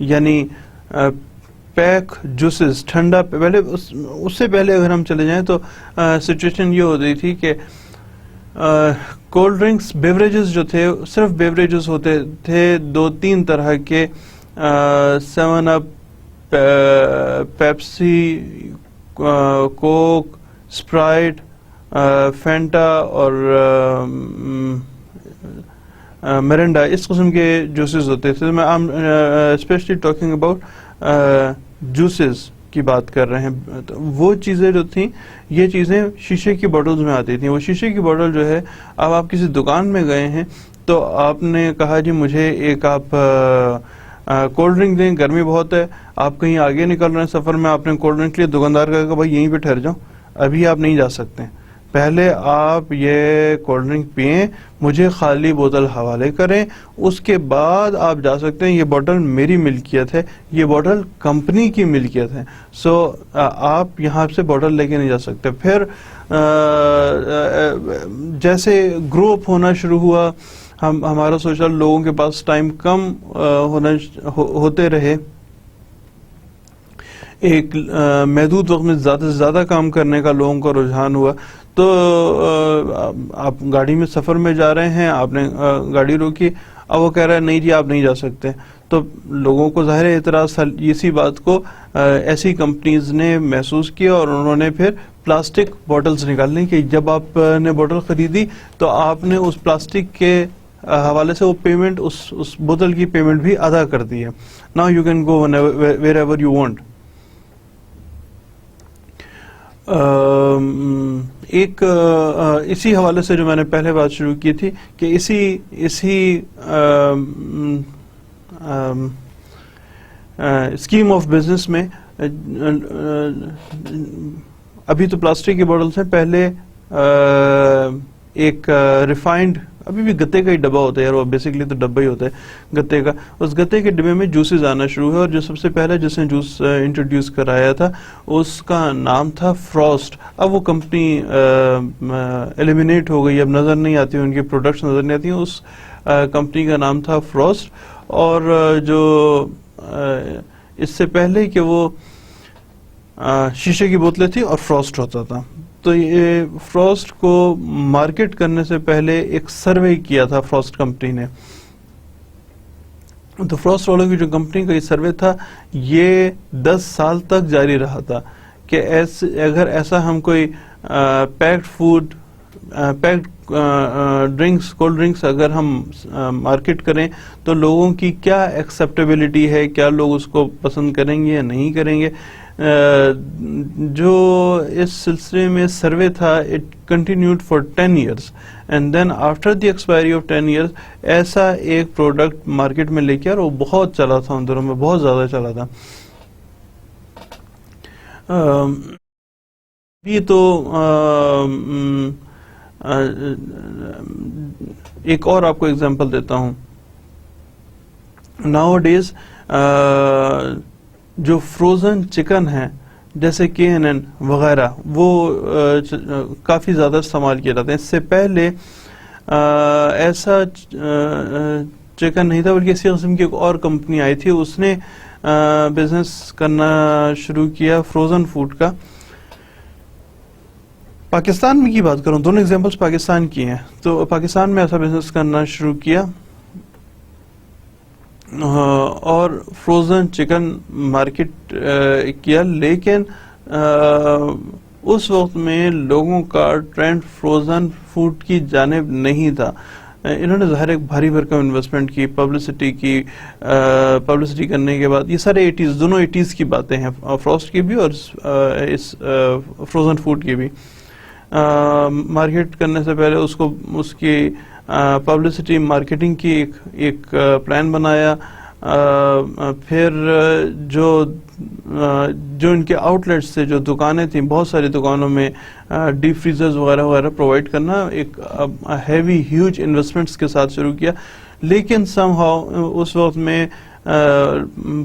یعنی پیک جوسز ٹھنڈا، پہلے اس سے پہلے اگر ہم چلے جائیں تو سچویشن یہ ہوتی تھی کہ کولڈ ڈرنکس بیوریجز جو تھے صرف بیوریجز ہوتے تھے 2-3 طرح کے، 7 اپ، پیپسی، کوک، اسپرائٹ، فینٹا اور مرنڈا، اس قسم کے جوسز ہوتے تھے. میں اسپیشلی ٹاکنگ اباؤٹ جوسز کی بات کر رہے ہیں. تو وہ چیزیں جو تھیں، یہ چیزیں شیشے کی بوٹلز میں آتی تھیں. وہ شیشے کی بوٹل جو ہے، اب آپ کسی دکان میں گئے ہیں تو آپ نے کہا جی مجھے ایک آپ کولڈ ڈرنک دیں، گرمی بہت ہے، آپ کہیں آگے نکل رہے ہیں سفر میں، آپ نے کولڈ ڈرنک لیا، دکاندار کہا کہ بھائی یہیں پہ ٹھہر جاؤ، ابھی آپ نہیں جا سکتے، پہلے آپ یہ کولڈ ڈرنک پئیں، مجھے خالی بوتل حوالے کریں، اس کے بعد آپ جا سکتے ہیں. یہ بوتل میری ملکیت ہے، یہ بوتل کمپنی کی ملکیت ہے، سو آپ یہاں سے بوتل لے کے نہیں جا سکتے. پھر جیسے گرو اپ ہونا شروع ہوا، ہمارا سوشل، لوگوں کے پاس ٹائم کم ہوتے رہے، ایک محدود وقت میں زیادہ سے زیادہ کام کرنے کا لوگوں کا رجحان ہوا. تو آپ گاڑی میں سفر میں جا رہے ہیں، آپ نے گاڑی روکی، اب وہ کہہ رہا ہے نہیں جی آپ نہیں جا سکتے. تو لوگوں کو ظاہر اعتراض تھا. اسی بات کو ایسی کمپنیز نے محسوس کیا اور انہوں نے پھر پلاسٹک بوٹلز نکالنے کی. جب آپ نے بوٹل خریدی تو آپ نے اس پلاسٹک کے حوالے سے وہ پیمنٹ، اس بوتل کی پیمنٹ بھی ادا کر دی ہے. Now you can go where ever you want. ایک اسی حوالے سے جو میں نے پہلے بات شروع کی تھی کہ اسی اسکیم آف بزنس میں ابھی تو پلاسٹک کی بوٹلز ہیں، پہلے ایک ریفائنڈ، ابھی بھی گتے کا ہی ڈبہ ہوتا ہے یار، وہ بیسکلی تو ڈبہ ہی ہوتا ہے گتے کا، اس گتے کے ڈبے میں جوسز آنا شروع ہوئے. اور جو سب سے پہلے جس نے جوس انٹروڈیوس کرایا تھا اس کا نام تھا فراسٹ. اب وہ کمپنی ایلیمینیٹ ہو گئی، اب نظر نہیں آتی، ان کی پروڈکٹس نظر نہیں آتی. اس کمپنی کا نام تھا فراسٹ. اور جو اس سے پہلے کہ وہ شیشے کی بوتلیں تھی اور فراسٹ ہوتا تھا. تو یہ فراسٹ کو مارکیٹ کرنے سے پہلے ایک سروے کیا تھا فراسٹ کمپنی نے. تو فراسٹ والوں کی جو کمپنی کا یہ سروے تھا یہ 10 سال تک جاری رہا تھا کہ اگر ایسا ہم کوئی packed food, packed drinks, cold drinks اگر ہم مارکیٹ کریں تو لوگوں کی کیا ایکسیپٹیبلٹی ہے، کیا لوگ اس کو پسند کریں گے یا نہیں کریں گے. جو اس سلسلے میں سروے تھا it continued for 10 years and then after the expiry of 10 years ایسا ایک پروڈکٹ مارکیٹ میں لے کے اور وہ بہت چلا تھا، ان دنوں میں بہت زیادہ چلا تھا. یہ تو ایک اور آپ کو اگزامپل دیتا ہوں. ناؤ ڈیز جو فروزن چکن ہے جیسے KNN وغیرہ وہ کافی زیادہ استعمال کیے جاتے ہیں. اس سے پہلے ایسا چکن نہیں تھا، بلکہ اسی قسم کی ایک اور کمپنی آئی تھی، اس نے بزنس کرنا شروع کیا فروزن فوڈ کا. پاکستان میں کی بات کروں، دونوں ایگزامپلس پاکستان کی ہیں. تو پاکستان میں ایسا بزنس کرنا شروع کیا اور فروزن چکن مارکیٹ کیا، لیکن اس وقت میں لوگوں کا ٹرینڈ فروزن فوڈ کی جانب نہیں تھا. انہوں نے ظاہر ایک بھاری بھرکم انویسٹمنٹ کی، پبلسٹی کرنے کے بعد، یہ سارے 80s، دونوں 80s کی باتیں ہیں، فراسٹ کی بھی اور اس فروزن فوڈ کی بھی. مارکیٹ کرنے سے پہلے اس کی پبلسٹی، مارکیٹنگ کی ایک پلان بنایا، پھر جو ان کے آؤٹ لیٹس تھے, جو دکانیں تھیں, بہت ساری دکانوں میں ڈیپ فریزرز وغیرہ وغیرہ پرووائڈ کرنا, ایک ہیوی ہیوج انویسٹمنٹس کے ساتھ شروع کیا. لیکن سم ہاؤ اس وقت میں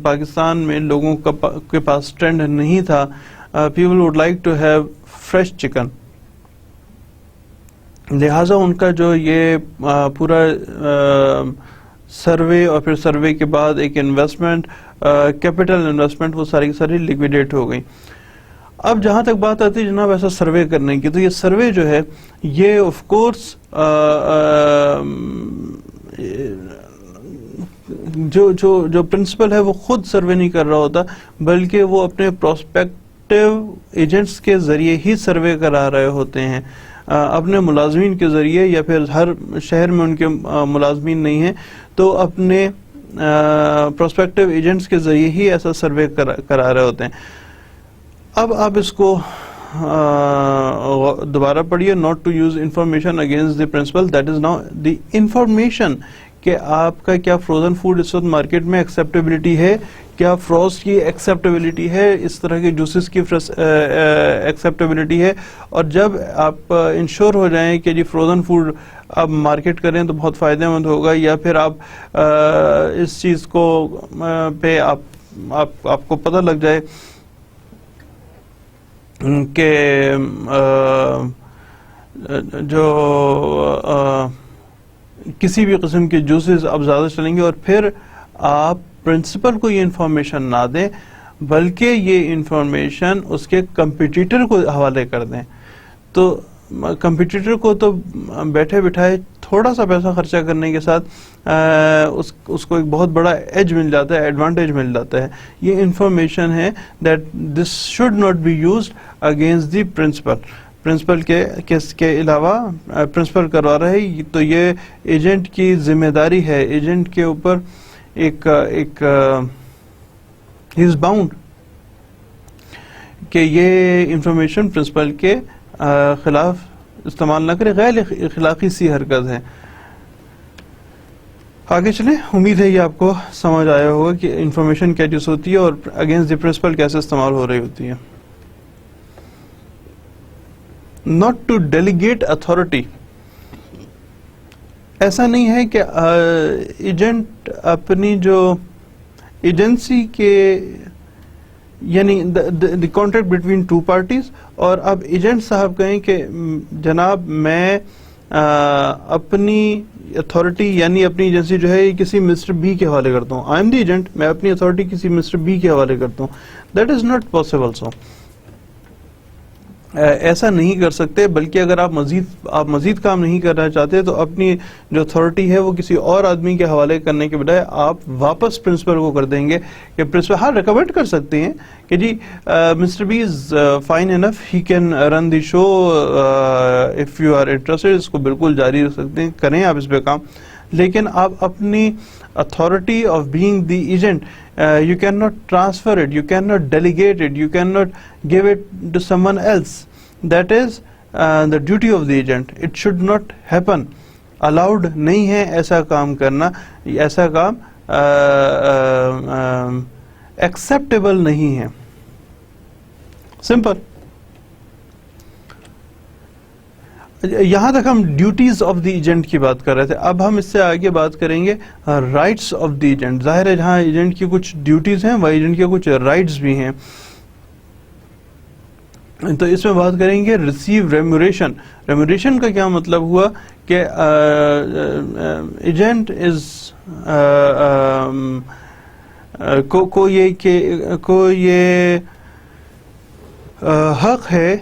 پاکستان میں لوگوں کے پاس ٹرینڈ نہیں تھا. People would like to have fresh chicken, لہٰذا ان کا جو یہ پورا سروے اور پھر سروے کے بعد ایک انویسٹمنٹ, کیپٹل انویسٹمنٹ, وہ ساری کی ساری لیکویڈیٹ ہو گئی. اب جہاں تک بات آتی ہے جناب ایسا سروے کرنے کی, تو یہ سروے جو ہے یہ آف کورس جو پرنسپل ہے وہ خود سروے نہیں کر رہا ہوتا, بلکہ وہ اپنے پروسپیکٹو ایجنٹس کے ذریعے ہی سروے کرا رہے ہوتے ہیں, اپنے ملازمین کے ذریعے, یا پھر ہر شہر میں ان کے ملازمین نہیں ہیں تو اپنے پروسپیکٹو ایجنٹس کے ذریعے ہی ایسا سروے کرا رہے ہوتے ہیں. اب آپ اس کو دوبارہ پڑھیے. Not to use information against the principal, that is now the information کہ آپ کا کیا فروزن فوڈ اس وقت مارکیٹ میں ایکسیپٹیبلٹی ہے, کیا فروسٹ کی ایکسیپٹیبلٹی ہے, اس طرح کے جوسز کی ایکسیپٹیبلٹی ہے. اور جب آپ انشور ہو جائیں کہ جی فروزن فوڈ آپ مارکیٹ کریں تو بہت فائدہ مند ہوگا, یا پھر آپ اس چیز کو پہ آپ کو پتہ لگ جائے کہ جو کسی بھی قسم کے جوسز اب زیادہ چلیں گے, اور پھر آپ پرنسپل کو یہ انفارمیشن نہ دیں بلکہ یہ انفارمیشن اس کے کمپیٹیٹر کو حوالے کر دیں, تو کمپیٹیٹر کو تو بیٹھے بٹھائے تھوڑا سا پیسہ خرچہ کرنے کے ساتھ اس کو ایک بہت بڑا ایج مل جاتا ہے, ایڈوانٹیج مل جاتا ہے. یہ انفارمیشن ہے that this should not be used against the principal. Principal کے علاوہ پرنسپل کروا رہا ہے تو یہ ایجنٹ کی ذمہ داری ہے, ایجنٹ کے اوپر ایک ہی از باؤنڈ کہ یہ انفارمیشن پرنسپل کے خلاف استعمال نہ کرے, غیر اخلاقی سی حرکت ہے. آگے چلیں, امید ہے یہ آپ کو سمجھ آیا ہوگا کہ انفارمیشن کیا چیز ہوتی ہے اور اگینسٹ دی پرنسپل کیسے استعمال ہو رہی ہوتی ہے. Not to delegate authority, ایسا نہیں ہے کہ ایجنٹ اپنی جو ایجنسی کے یعنی دی کانٹریکٹ بٹوین ٹو پارٹیز, اور اب ایجنٹ صاحب کہیں کہ جناب میں اپنی اتھارٹی یعنی اپنی ایجنسی جو ہے یہ کسی مسٹر بی کے حوالے کرتا ہوں. آئی ایم دی ایجنٹ, میں اپنی اتھارٹی کسی مسٹر بی کے حوالے کرتا ہوں. That is not possible. So ایسا نہیں کر سکتے, بلکہ اگر آپ مزید کام نہیں کرنا چاہتے تو اپنی جو اتھارٹی ہے وہ کسی اور آدمی کے حوالے کرنے کے بجائے آپ واپس پرنسپل کو کر دیں گے کہ پرنسپل ہاں ریکمینڈ کر سکتے ہیں کہ جی Mr B is fine enough, he can run the show if you are interested. اس کو بالکل جاری رکھ سکتے ہیں, کریں آپ اس پہ کام, لیکن آپ اپنی authority of being the agent, you cannot transfer it, you cannot delegate it, you cannot give it to someone else. That is the duty of the agent. It should not happen. Allowed نہیں ہے ایسا کام کرنا, ایسا کام acceptable نہیں ہے. Simple. یہاں تک ہم ڈیوٹیز آف دی ایجنٹ کی بات کر رہے تھے. اب ہم اس سے آگے بات کریں گے رائٹس آف دی ایجنٹ. ظاہر ہے جہاں ایجنٹ کی کچھ ڈیوٹیز ہیں وہاں ایجنٹ کے کچھ رائٹس بھی ہیں. تو اس میں بات کریں گے ریسیو ریموریشن. ریموریشن کا کیا مطلب ہوا کہ ایجنٹ از کو یہ حق ہے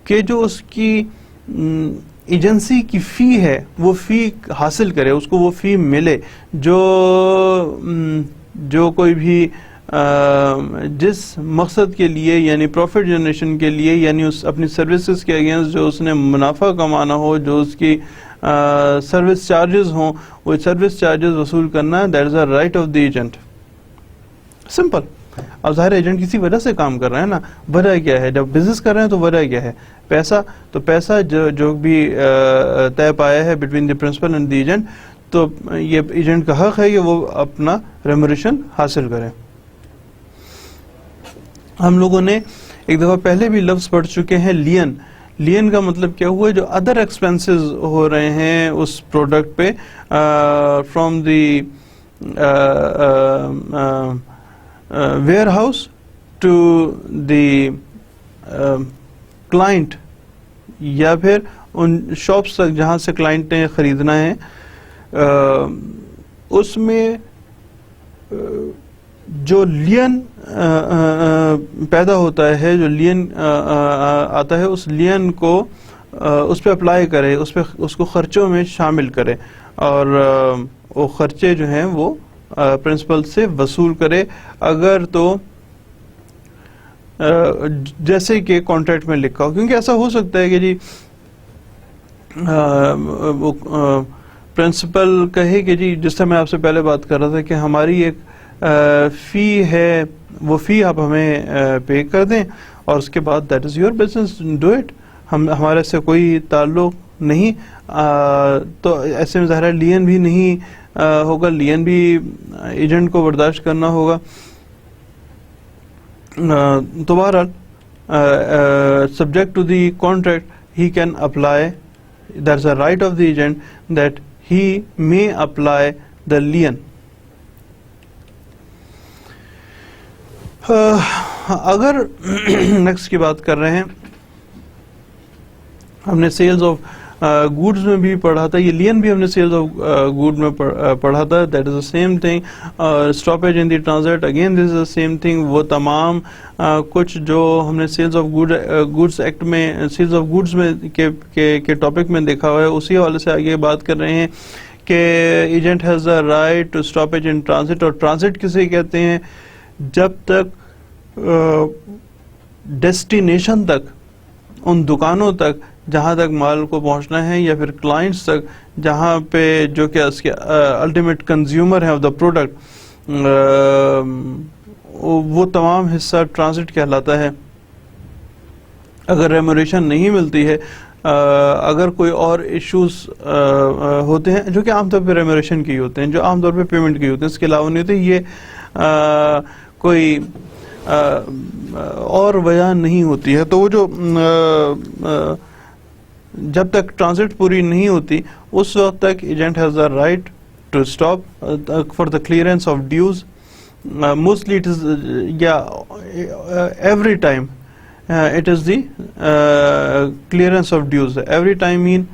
کہ جو اس کی ایجنسی کی فی ہے وہ فی حاصل کرے, اس کو وہ فی ملے جو کوئی بھی جس مقصد کے لیے یعنی پروفٹ جنریشن کے لیے یعنی اس اپنی سروسز کے اگینسٹ جو اس نے منافع کمانا ہو, جو اس کی سروس چارجز ہوں, وہ سروس چارجز وصول کرنا, that is a right of the agent. Simple. اب ظاہر ایجنٹ کسی وجہ سے کام کر رہے ہیں نا, وجہ کیا ہے, جب بزنس کر رہے ہیں تو وجہ کیا ہے, پیسہ. تو پیسہ جو بھی طے پایا ہے between the principal and the agent, تو یہ ایجنٹ کا حق ہے کہ وہ اپنا ریموریشن حاصل کرے. ہم لوگوں نے ایک دفعہ پہلے بھی لفظ پڑھ چکے ہیں لین. لین کا مطلب کیا ہوا؟ جو ادر ایکسپینسز ہو رہے ہیں اس پروڈکٹ پہ from the warehouse to the client, یا پھر ان شاپس تک جہاں سے کلائنٹ نے خریدنا ہے، اس میں جو لین پیدا ہوتا ہے، جو لین آتا ہے، اس لین کو اس پہ اپلائی کرے، اس کو خرچوں میں شامل کرے، اور وہ خرچے جو ہیں وہ پرنسپل سے وصول کرے، اگر تو جیسے کہ کانٹریکٹ میں لکھا ہو. کیونکہ ایسا ہو سکتا ہے کہ جی پرنسپل کہے کہ جی، جس طرح میں آپ سے پہلے بات کر رہا تھا کہ ہماری ایک فی ہے، وہ فی آپ ہمیں پے کر دیں، اور اس کے بعد that is your business, do it, ہمارے سے کوئی تعلق نہیں. تو ایسے میں ظاہر ہے لین بھی نہیں ہوگا، لین بھی ایجنٹ کو برداشت کرنا ہوگا. تو بہرحال subject to the contract he can apply, there's a right of the agent that he may apply the lien. اگر نیکسٹ کی بات کر رہے ہیں، ہم نے سیلز آف گوڈز میں بھی پڑھا تھا، یہ لین بھی ہم نے سیلز آف گوڈ میں پڑھا تھا. That is the same thing. Stoppage in the transit, again this is the same thing. وہ تمام کچھ جو ہم نے سیلز آف گوڈز ایکٹ میں، سیلز آف گوڈز میں کے ٹاپک میں دیکھا ہوا ہے، اسی حوالے سے آگے بات کر رہے ہیں کہ agent has the right to stoppage in transit. اور ٹرانزٹ کسے کہتے ہیں؟ جب تک ڈیسٹینیشن تک، ان دکانوں تک جہاں تک مال کو پہنچنا ہے، یا پھر کلائنٹس تک جہاں پہ جو کہ اس کے الٹیمیٹ کنزیومر ہیں آف دا پروڈکٹ، وہ تمام حصہ ٹرانزٹ کہلاتا ہے. اگر ریموریشن نہیں ملتی ہے، اگر کوئی اور ایشوز ہوتے ہیں جو کہ عام طور پہ ریموریشن کی ہوتے ہیں، جو عام طور پہ پیمنٹ کی ہوتے ہیں، اس کے علاوہ نہیں ہوتے، یہ کوئی اور وجہ نہیں ہوتی ہے، تو وہ جو جب تک ٹرانزٹ پوری نہیں ہوتی اس وقت تک agent has the right to stop for the clearance of dues. Mostly it is every time it is the clearance of dues. Every time mean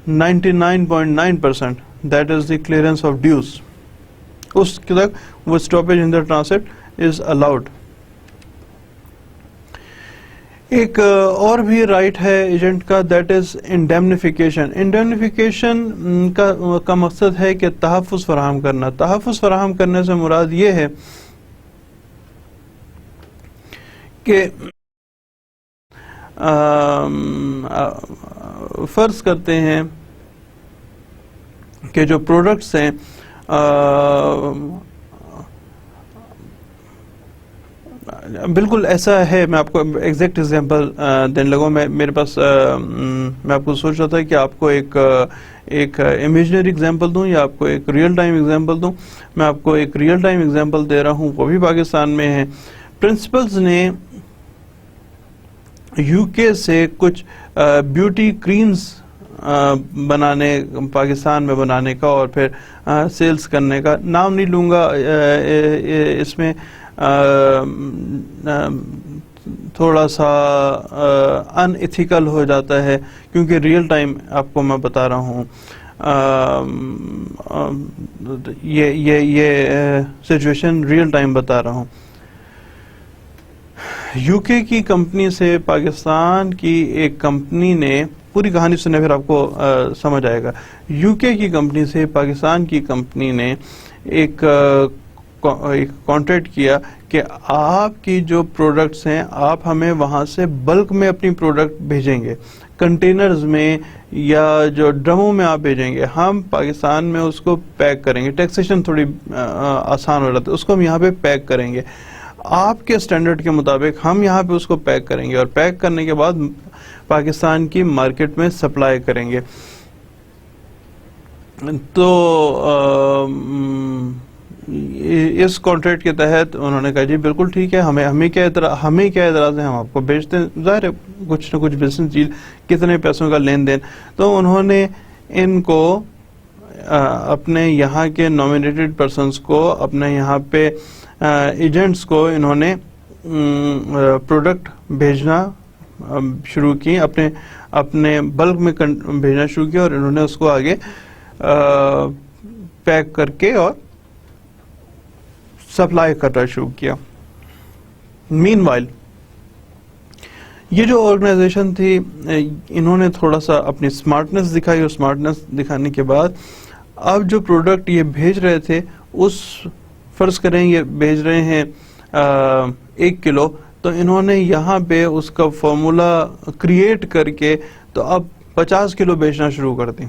99.9%, that is the clearance of dues. اس تک وہ stoppage in the transit is allowed. ایک اور بھی right ہے agent کا، that is indemnification. indemnification کا مقصد ہے کہ تحفظ فراہم کرنا. تحفظ فراہم کرنے سے مراد یہ ہے کہ فرض کرتے ہیں کہ جو پروڈکٹس ہیں بالکل ایسا ہے. میں آپ کو ایگزیکٹ ایگزامپل دینے لگا. میرے پاس میں آپ کو سوچ رہا تھا کہ آپ کو ایک امیجنری ایگزامپل دوں یا آپ کو ایک ریئل ٹائم ایگزامپل دوں. میں آپ کو ایک ریئل ٹائم ایگزامپل دے رہا ہوں، وہ بھی پاکستان میں ہے. پرنسپلز نے یو کے سے کچھ بیوٹی کریمز بنانے، پاکستان میں بنانے کا اور پھر سیلز کرنے کا. نام نہیں لوں گا، اس میں تھوڑا سا ان ایتھیکل ہو جاتا ہے کیونکہ ریئل ٹائم آپ کو میں بتا رہا ہوں. یہ سچویشن ریئل ٹائم بتا رہا ہوں. یو کے کی کمپنی سے پاکستان کی ایک کمپنی نے، پوری کہانی سنے پھر آپ کو سمجھ آئے گا. یو کے کی کمپنی سے پاکستان کی کمپنی نے ایک کانٹریکٹ کیا کہ آپ کی جو پروڈکٹس ہیں آپ ہمیں وہاں سے بلک میں اپنی پروڈکٹ بھیجیں گے، کنٹینرز میں یا جو ڈرموں میں آپ بھیجیں گے، ہم پاکستان میں اس کو پیک کریں گے. ٹیکسیشن تھوڑی آسان ہو جاتا ہے، اس کو ہم یہاں پہ پیک کریں گے آپ کے سٹینڈرڈ کے مطابق. ہم یہاں پہ اس کو پیک کریں گے اور پیک کرنے کے بعد پاکستان کی مارکیٹ میں سپلائی کریں گے. تو اس کانٹریکٹ کے تحت انہوں نے کہا جی بالکل ٹھیک ہے، ہمیں کیا اعتراض ہے، ہم آپ کو بیچتے ہیں، ظاہر ہے کچھ نہ کچھ بزنس ڈیل، کتنے پیسوں کا لین دین. تو انہوں نے ان کو اپنے یہاں کے نامینیٹڈ پرسنس کو، اپنے یہاں پہ ایجنٹس کو انہوں نے پروڈکٹ بھیجنا شروع کی، اپنے بلک میں بھیجنا شروع کیا، اور انہوں نے اس کو آگے پیک کر کے اور سپلائی کرنا شروع کیا. مین وائل یہ جو آرگنائزیشن تھی، انہوں نے تھوڑا سا اپنی سمارٹنس دکھائی، اور سمارٹنس دکھانے کے بعد اب جو پروڈکٹ یہ بھیج رہے تھے، اس فرض کریں یہ بھیج رہے ہیں 1 کلو، تو انہوں نے یہاں پہ اس کا فارمولا کریٹ کر کے تو اب 50 کلو بیچنا شروع کر دیں.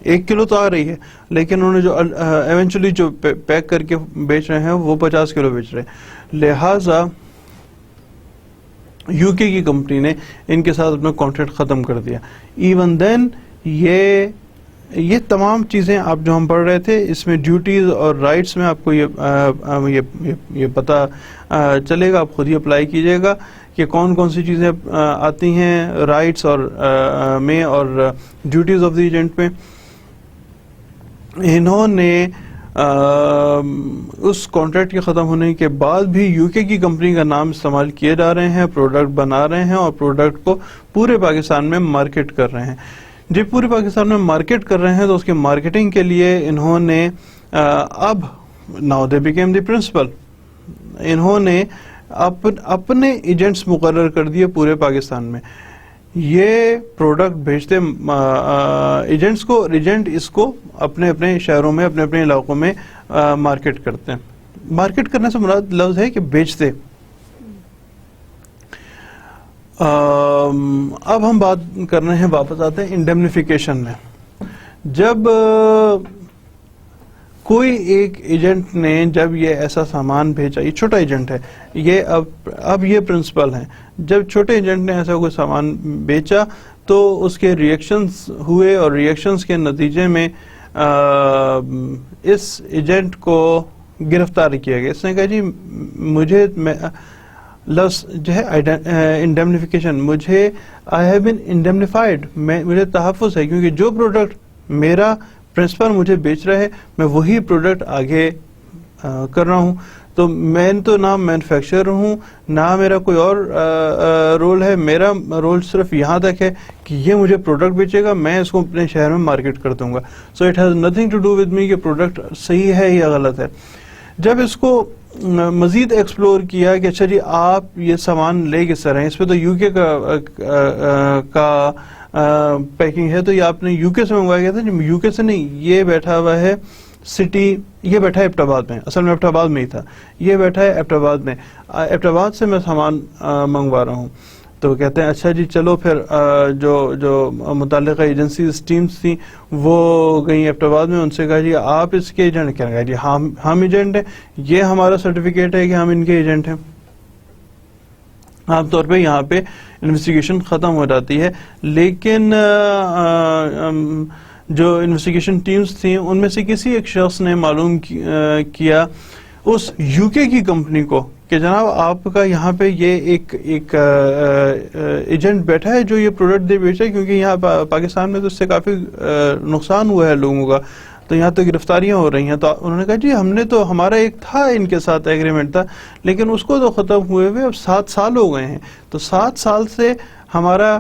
1 کلو تو آ رہی ہے، لیکن انہوں نے جو ایونچولی جو پیک کر کے بیچ رہے ہیں وہ 50 کلو بیچ رہے ہیں. لہٰذا یو کے کی کمپنی نے ان کے ساتھ اپنا کانٹریکٹ ختم کر دیا. ایون دین یہ تمام چیزیں آپ جو ہم پڑھ رہے تھے، اس میں ڈیوٹیز اور رائٹس میں آپ کو یہ پتہ چلے گا، آپ خود ہی اپلائی کیجئے گا کہ کون کون سی چیزیں آتی ہیں رائٹس اور ڈیوٹیز آف دی ایجنٹ میں. انہوں نے اس کانٹریکٹ کے ختم ہونے کے بعد بھی یو کے کی کمپنی کا نام استعمال کیے جا رہے ہیں، پروڈکٹ بنا رہے ہیں اور پروڈکٹ کو پورے پاکستان میں مارکیٹ کر رہے ہیں. جب پورے پاکستان میں مارکیٹ کر رہے ہیں تو اس کی مارکیٹنگ کے لیے انہوں نے اب now they became the principal, انہوں نے اپنے ایجنٹس مقرر کر دیے پورے پاکستان میں. یہ پروڈکٹ بھیجتے ایجنٹس کو، اور ایجنٹ اس کو اپنے اپنے شہروں میں، اپنے اپنے علاقوں میں مارکیٹ کرتے ہیں. مارکیٹ کرنے سے مراد لفظ ہے کہ بیچتے. اب ہم بات کر رہے ہیں، واپس آتے ہیں انڈیمنیفیکیشن میں. جب کوئی ایک ایجنٹ نے جب یہ ایسا سامان بھیجا، یہ چھوٹا ایجنٹ ہے، یہ اب یہ پرنسپل ہیں، جب چھوٹے ایجنٹ نے ایسا کوئی سامان بیچا تو اس کے ریئیکشنز ہوئے، اور ریئیکشنز کے نتیجے میں اس ایجنٹ کو گرفتار کیا گیا. اس نے کہا جی مجھے لفظ جو ہے انڈیمنیفیکیشن، مجھے آئی ہیو بین انڈیمنیفائڈ، مجھے تحفظ ہے، کیونکہ جو پروڈکٹ میرا پرنسپل مجھے بیچ رہا ہے میں وہی پروڈکٹ آگے کر رہا ہوں. تو میں تو نہ مینوفیکچرر ہوں، نہ میرا کوئی اور رول ہے، میرا رول صرف یہاں تک ہے کہ یہ مجھے پروڈکٹ بیچے گا، میں اس کو اپنے شہر میں مارکیٹ کر دوں گا. So it has nothing to do with me کہ پروڈکٹ صحیح ہے یا غلط ہے. جب اس کو مزید ایکسپلور کیا کہ اچھا جی آپ یہ سامان لے کس طرح ہیں، اس پہ تو یو کے کا پیکنگ ہے، تو یہ آپ نے یو کے سے منگوایا گیا تھا؟ یو کے سے نہیں، یہ بیٹھا ہوا ہے سٹی، یہ بیٹھا ہے ایبٹ آباد میں، اصل میں ایبٹ آباد میں ہی تھا، یہ بیٹھا ہے ایبٹ آباد میں، ایبٹ آباد سے میں سامان منگوا رہا ہوں. تو کہتے ہیں اچھا جی چلو پھر جو متعلقہ ایجنسیز ٹیمز تھیں وہ گئیں ایبٹ آباد میں، ان سے کہا جی آپ اس کے ایجنٹ، کیا کہا جی ہم ایجنٹ ہیں، یہ ہمارا سرٹیفکیٹ ہے کہ ہم ان کے ایجنٹ ہیں. عام طور پہ یہاں پہ انویسٹیگیشن ختم ہو جاتی ہے، لیکن جو انویسٹیگیشن ٹیمز تھیں ان میں سے کسی ایک شخص نے معلوم کیا اس یو کے کی کمپنی کو کہ جناب آپ کا یہاں پہ یہ ایک ایجنٹ بیٹھا ہے جو یہ پروڈکٹ دے بیچا ہے، کیونکہ یہاں پاکستان میں تو اس سے کافی نقصان ہوا ہے لوگوں کا، تو یہاں تو گرفتاریاں ہو رہی ہیں. تو انہوں نے کہا جی ہمارا ایک تھا ان کے ساتھ ایگریمنٹ تھا، لیکن اس کو تو ختم ہوئے اب 7 سال ہو گئے ہیں، تو 7 سال سے ہمارا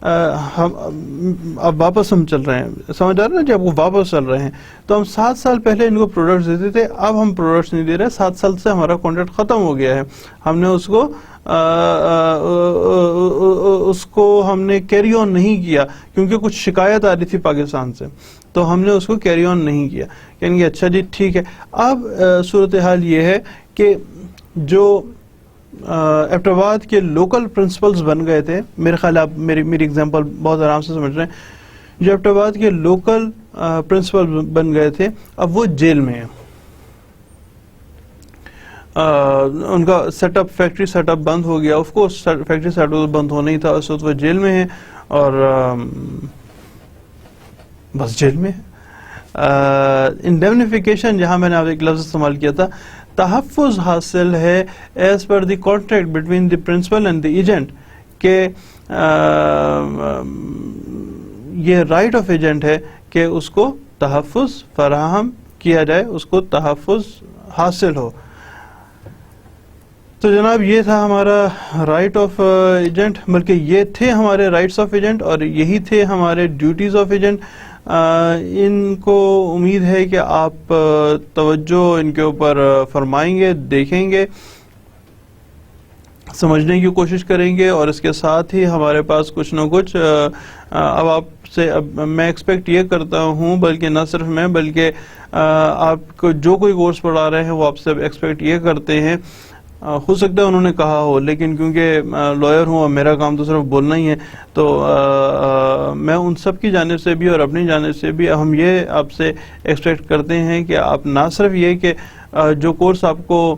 اب واپس ہم چل رہے ہیں، سمجھ آ رہا ہے نا، جب وہ واپس چل رہے ہیں تو ہم 7 سال پہلے ان کو پروڈکٹس دیتے تھے، اب ہم پروڈکٹس نہیں دے رہے، 7 سال سے ہمارا کانٹریکٹ ختم ہو گیا ہے، ہم نے اس کو ہم نے کیری آن نہیں کیا کیونکہ کچھ شکایت آ رہی تھی پاکستان سے، تو ہم نے اس کو کیری آن نہیں کیا. کہیں گے اچھا جی ٹھیک ہے. اب صورتحال یہ ہے کہ جو ایبٹ آباد کے لوکل پرنسپلز بن گئے تھے، میرے خیال آپ میری ایگزامپل بہت آرام سے سمجھ رہے ہیں، جو ایبٹ آباد کے لوکل پرنسپل بن گئے تھے اب وہ جیل میں ہیں. ان کا set up, factory set up بند ہو گیا، of course factory set up بند ہونا ہی تھا، اس وقت وہ جیل میں ہیں اور بس جیل میں ہے. انڈیمنیفیکیشن جہاں میں نے آپ ایک لفظ استعمال کیا تھا, تحفظ حاصل ہے as per the contract between the principal and the agent, کہ یہ رائٹ آف ایجنٹ ہے کہ اس کو تحفظ فراہم کیا جائے, اس کو تحفظ حاصل ہو. تو جناب یہ تھا ہمارا رائٹ آف ایجنٹ, بلکہ یہ تھے ہمارے رائٹس آف ایجنٹ اور یہی تھے ہمارے ڈیوٹیز آف ایجنٹ. ان کو امید ہے کہ آپ توجہ ان کے اوپر فرمائیں گے, دیکھیں گے, سمجھنے کی کوشش کریں گے, اور اس کے ساتھ ہی ہمارے پاس کچھ نہ کچھ اب آپ سے میں ایکسپیکٹ یہ کرتا ہوں, بلکہ نہ صرف میں بلکہ آپ کو جو کوئی کورس پڑھا رہے ہیں وہ آپ سے ایکسپیکٹ یہ کرتے ہیں, ہو سکتا ہے انہوں نے کہا ہو, لیکن کیونکہ لائر ہوں اور میرا کام تو صرف بولنا ہی ہے, تو میں ان سب کی جانب سے بھی اور اپنی جانب سے بھی ہم یہ آپ سے ایکسپیکٹ کرتے ہیں کہ آپ نہ صرف یہ کہ جو کورس آپ کو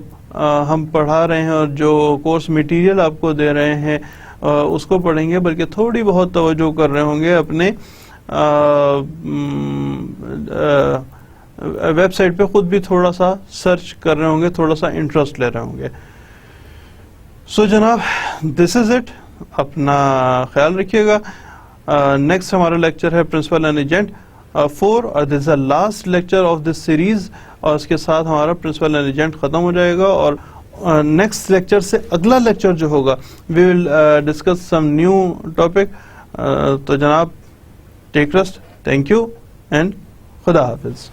ہم پڑھا رہے ہیں اور جو کورس مٹیریل آپ کو دے رہے ہیں اس کو پڑھیں گے, بلکہ تھوڑی بہت توجہ کر رہے ہوں گے, اپنے ویب سائٹ پہ خود بھی تھوڑا سا سرچ کر رہے ہوں گے, تھوڑا سا انٹرسٹ لے رہے ہوں گے. سو جناب دس از اٹ, اپنا خیال رکھیے گا. نیکسٹ ہمارا لیکچر ہے پرنسپل اینڈ ایجنٹ 4, اور this is the last lecture of this series, اور اس کے ساتھ ہمارا پرنسپل اینڈ ایجنٹ ختم ہو جائے گا. اور نیکسٹ لیکچر سے اگلا لیکچر جو ہوگا we will discuss some new topic. تو جناب take rest, thank you and خدا حافظ.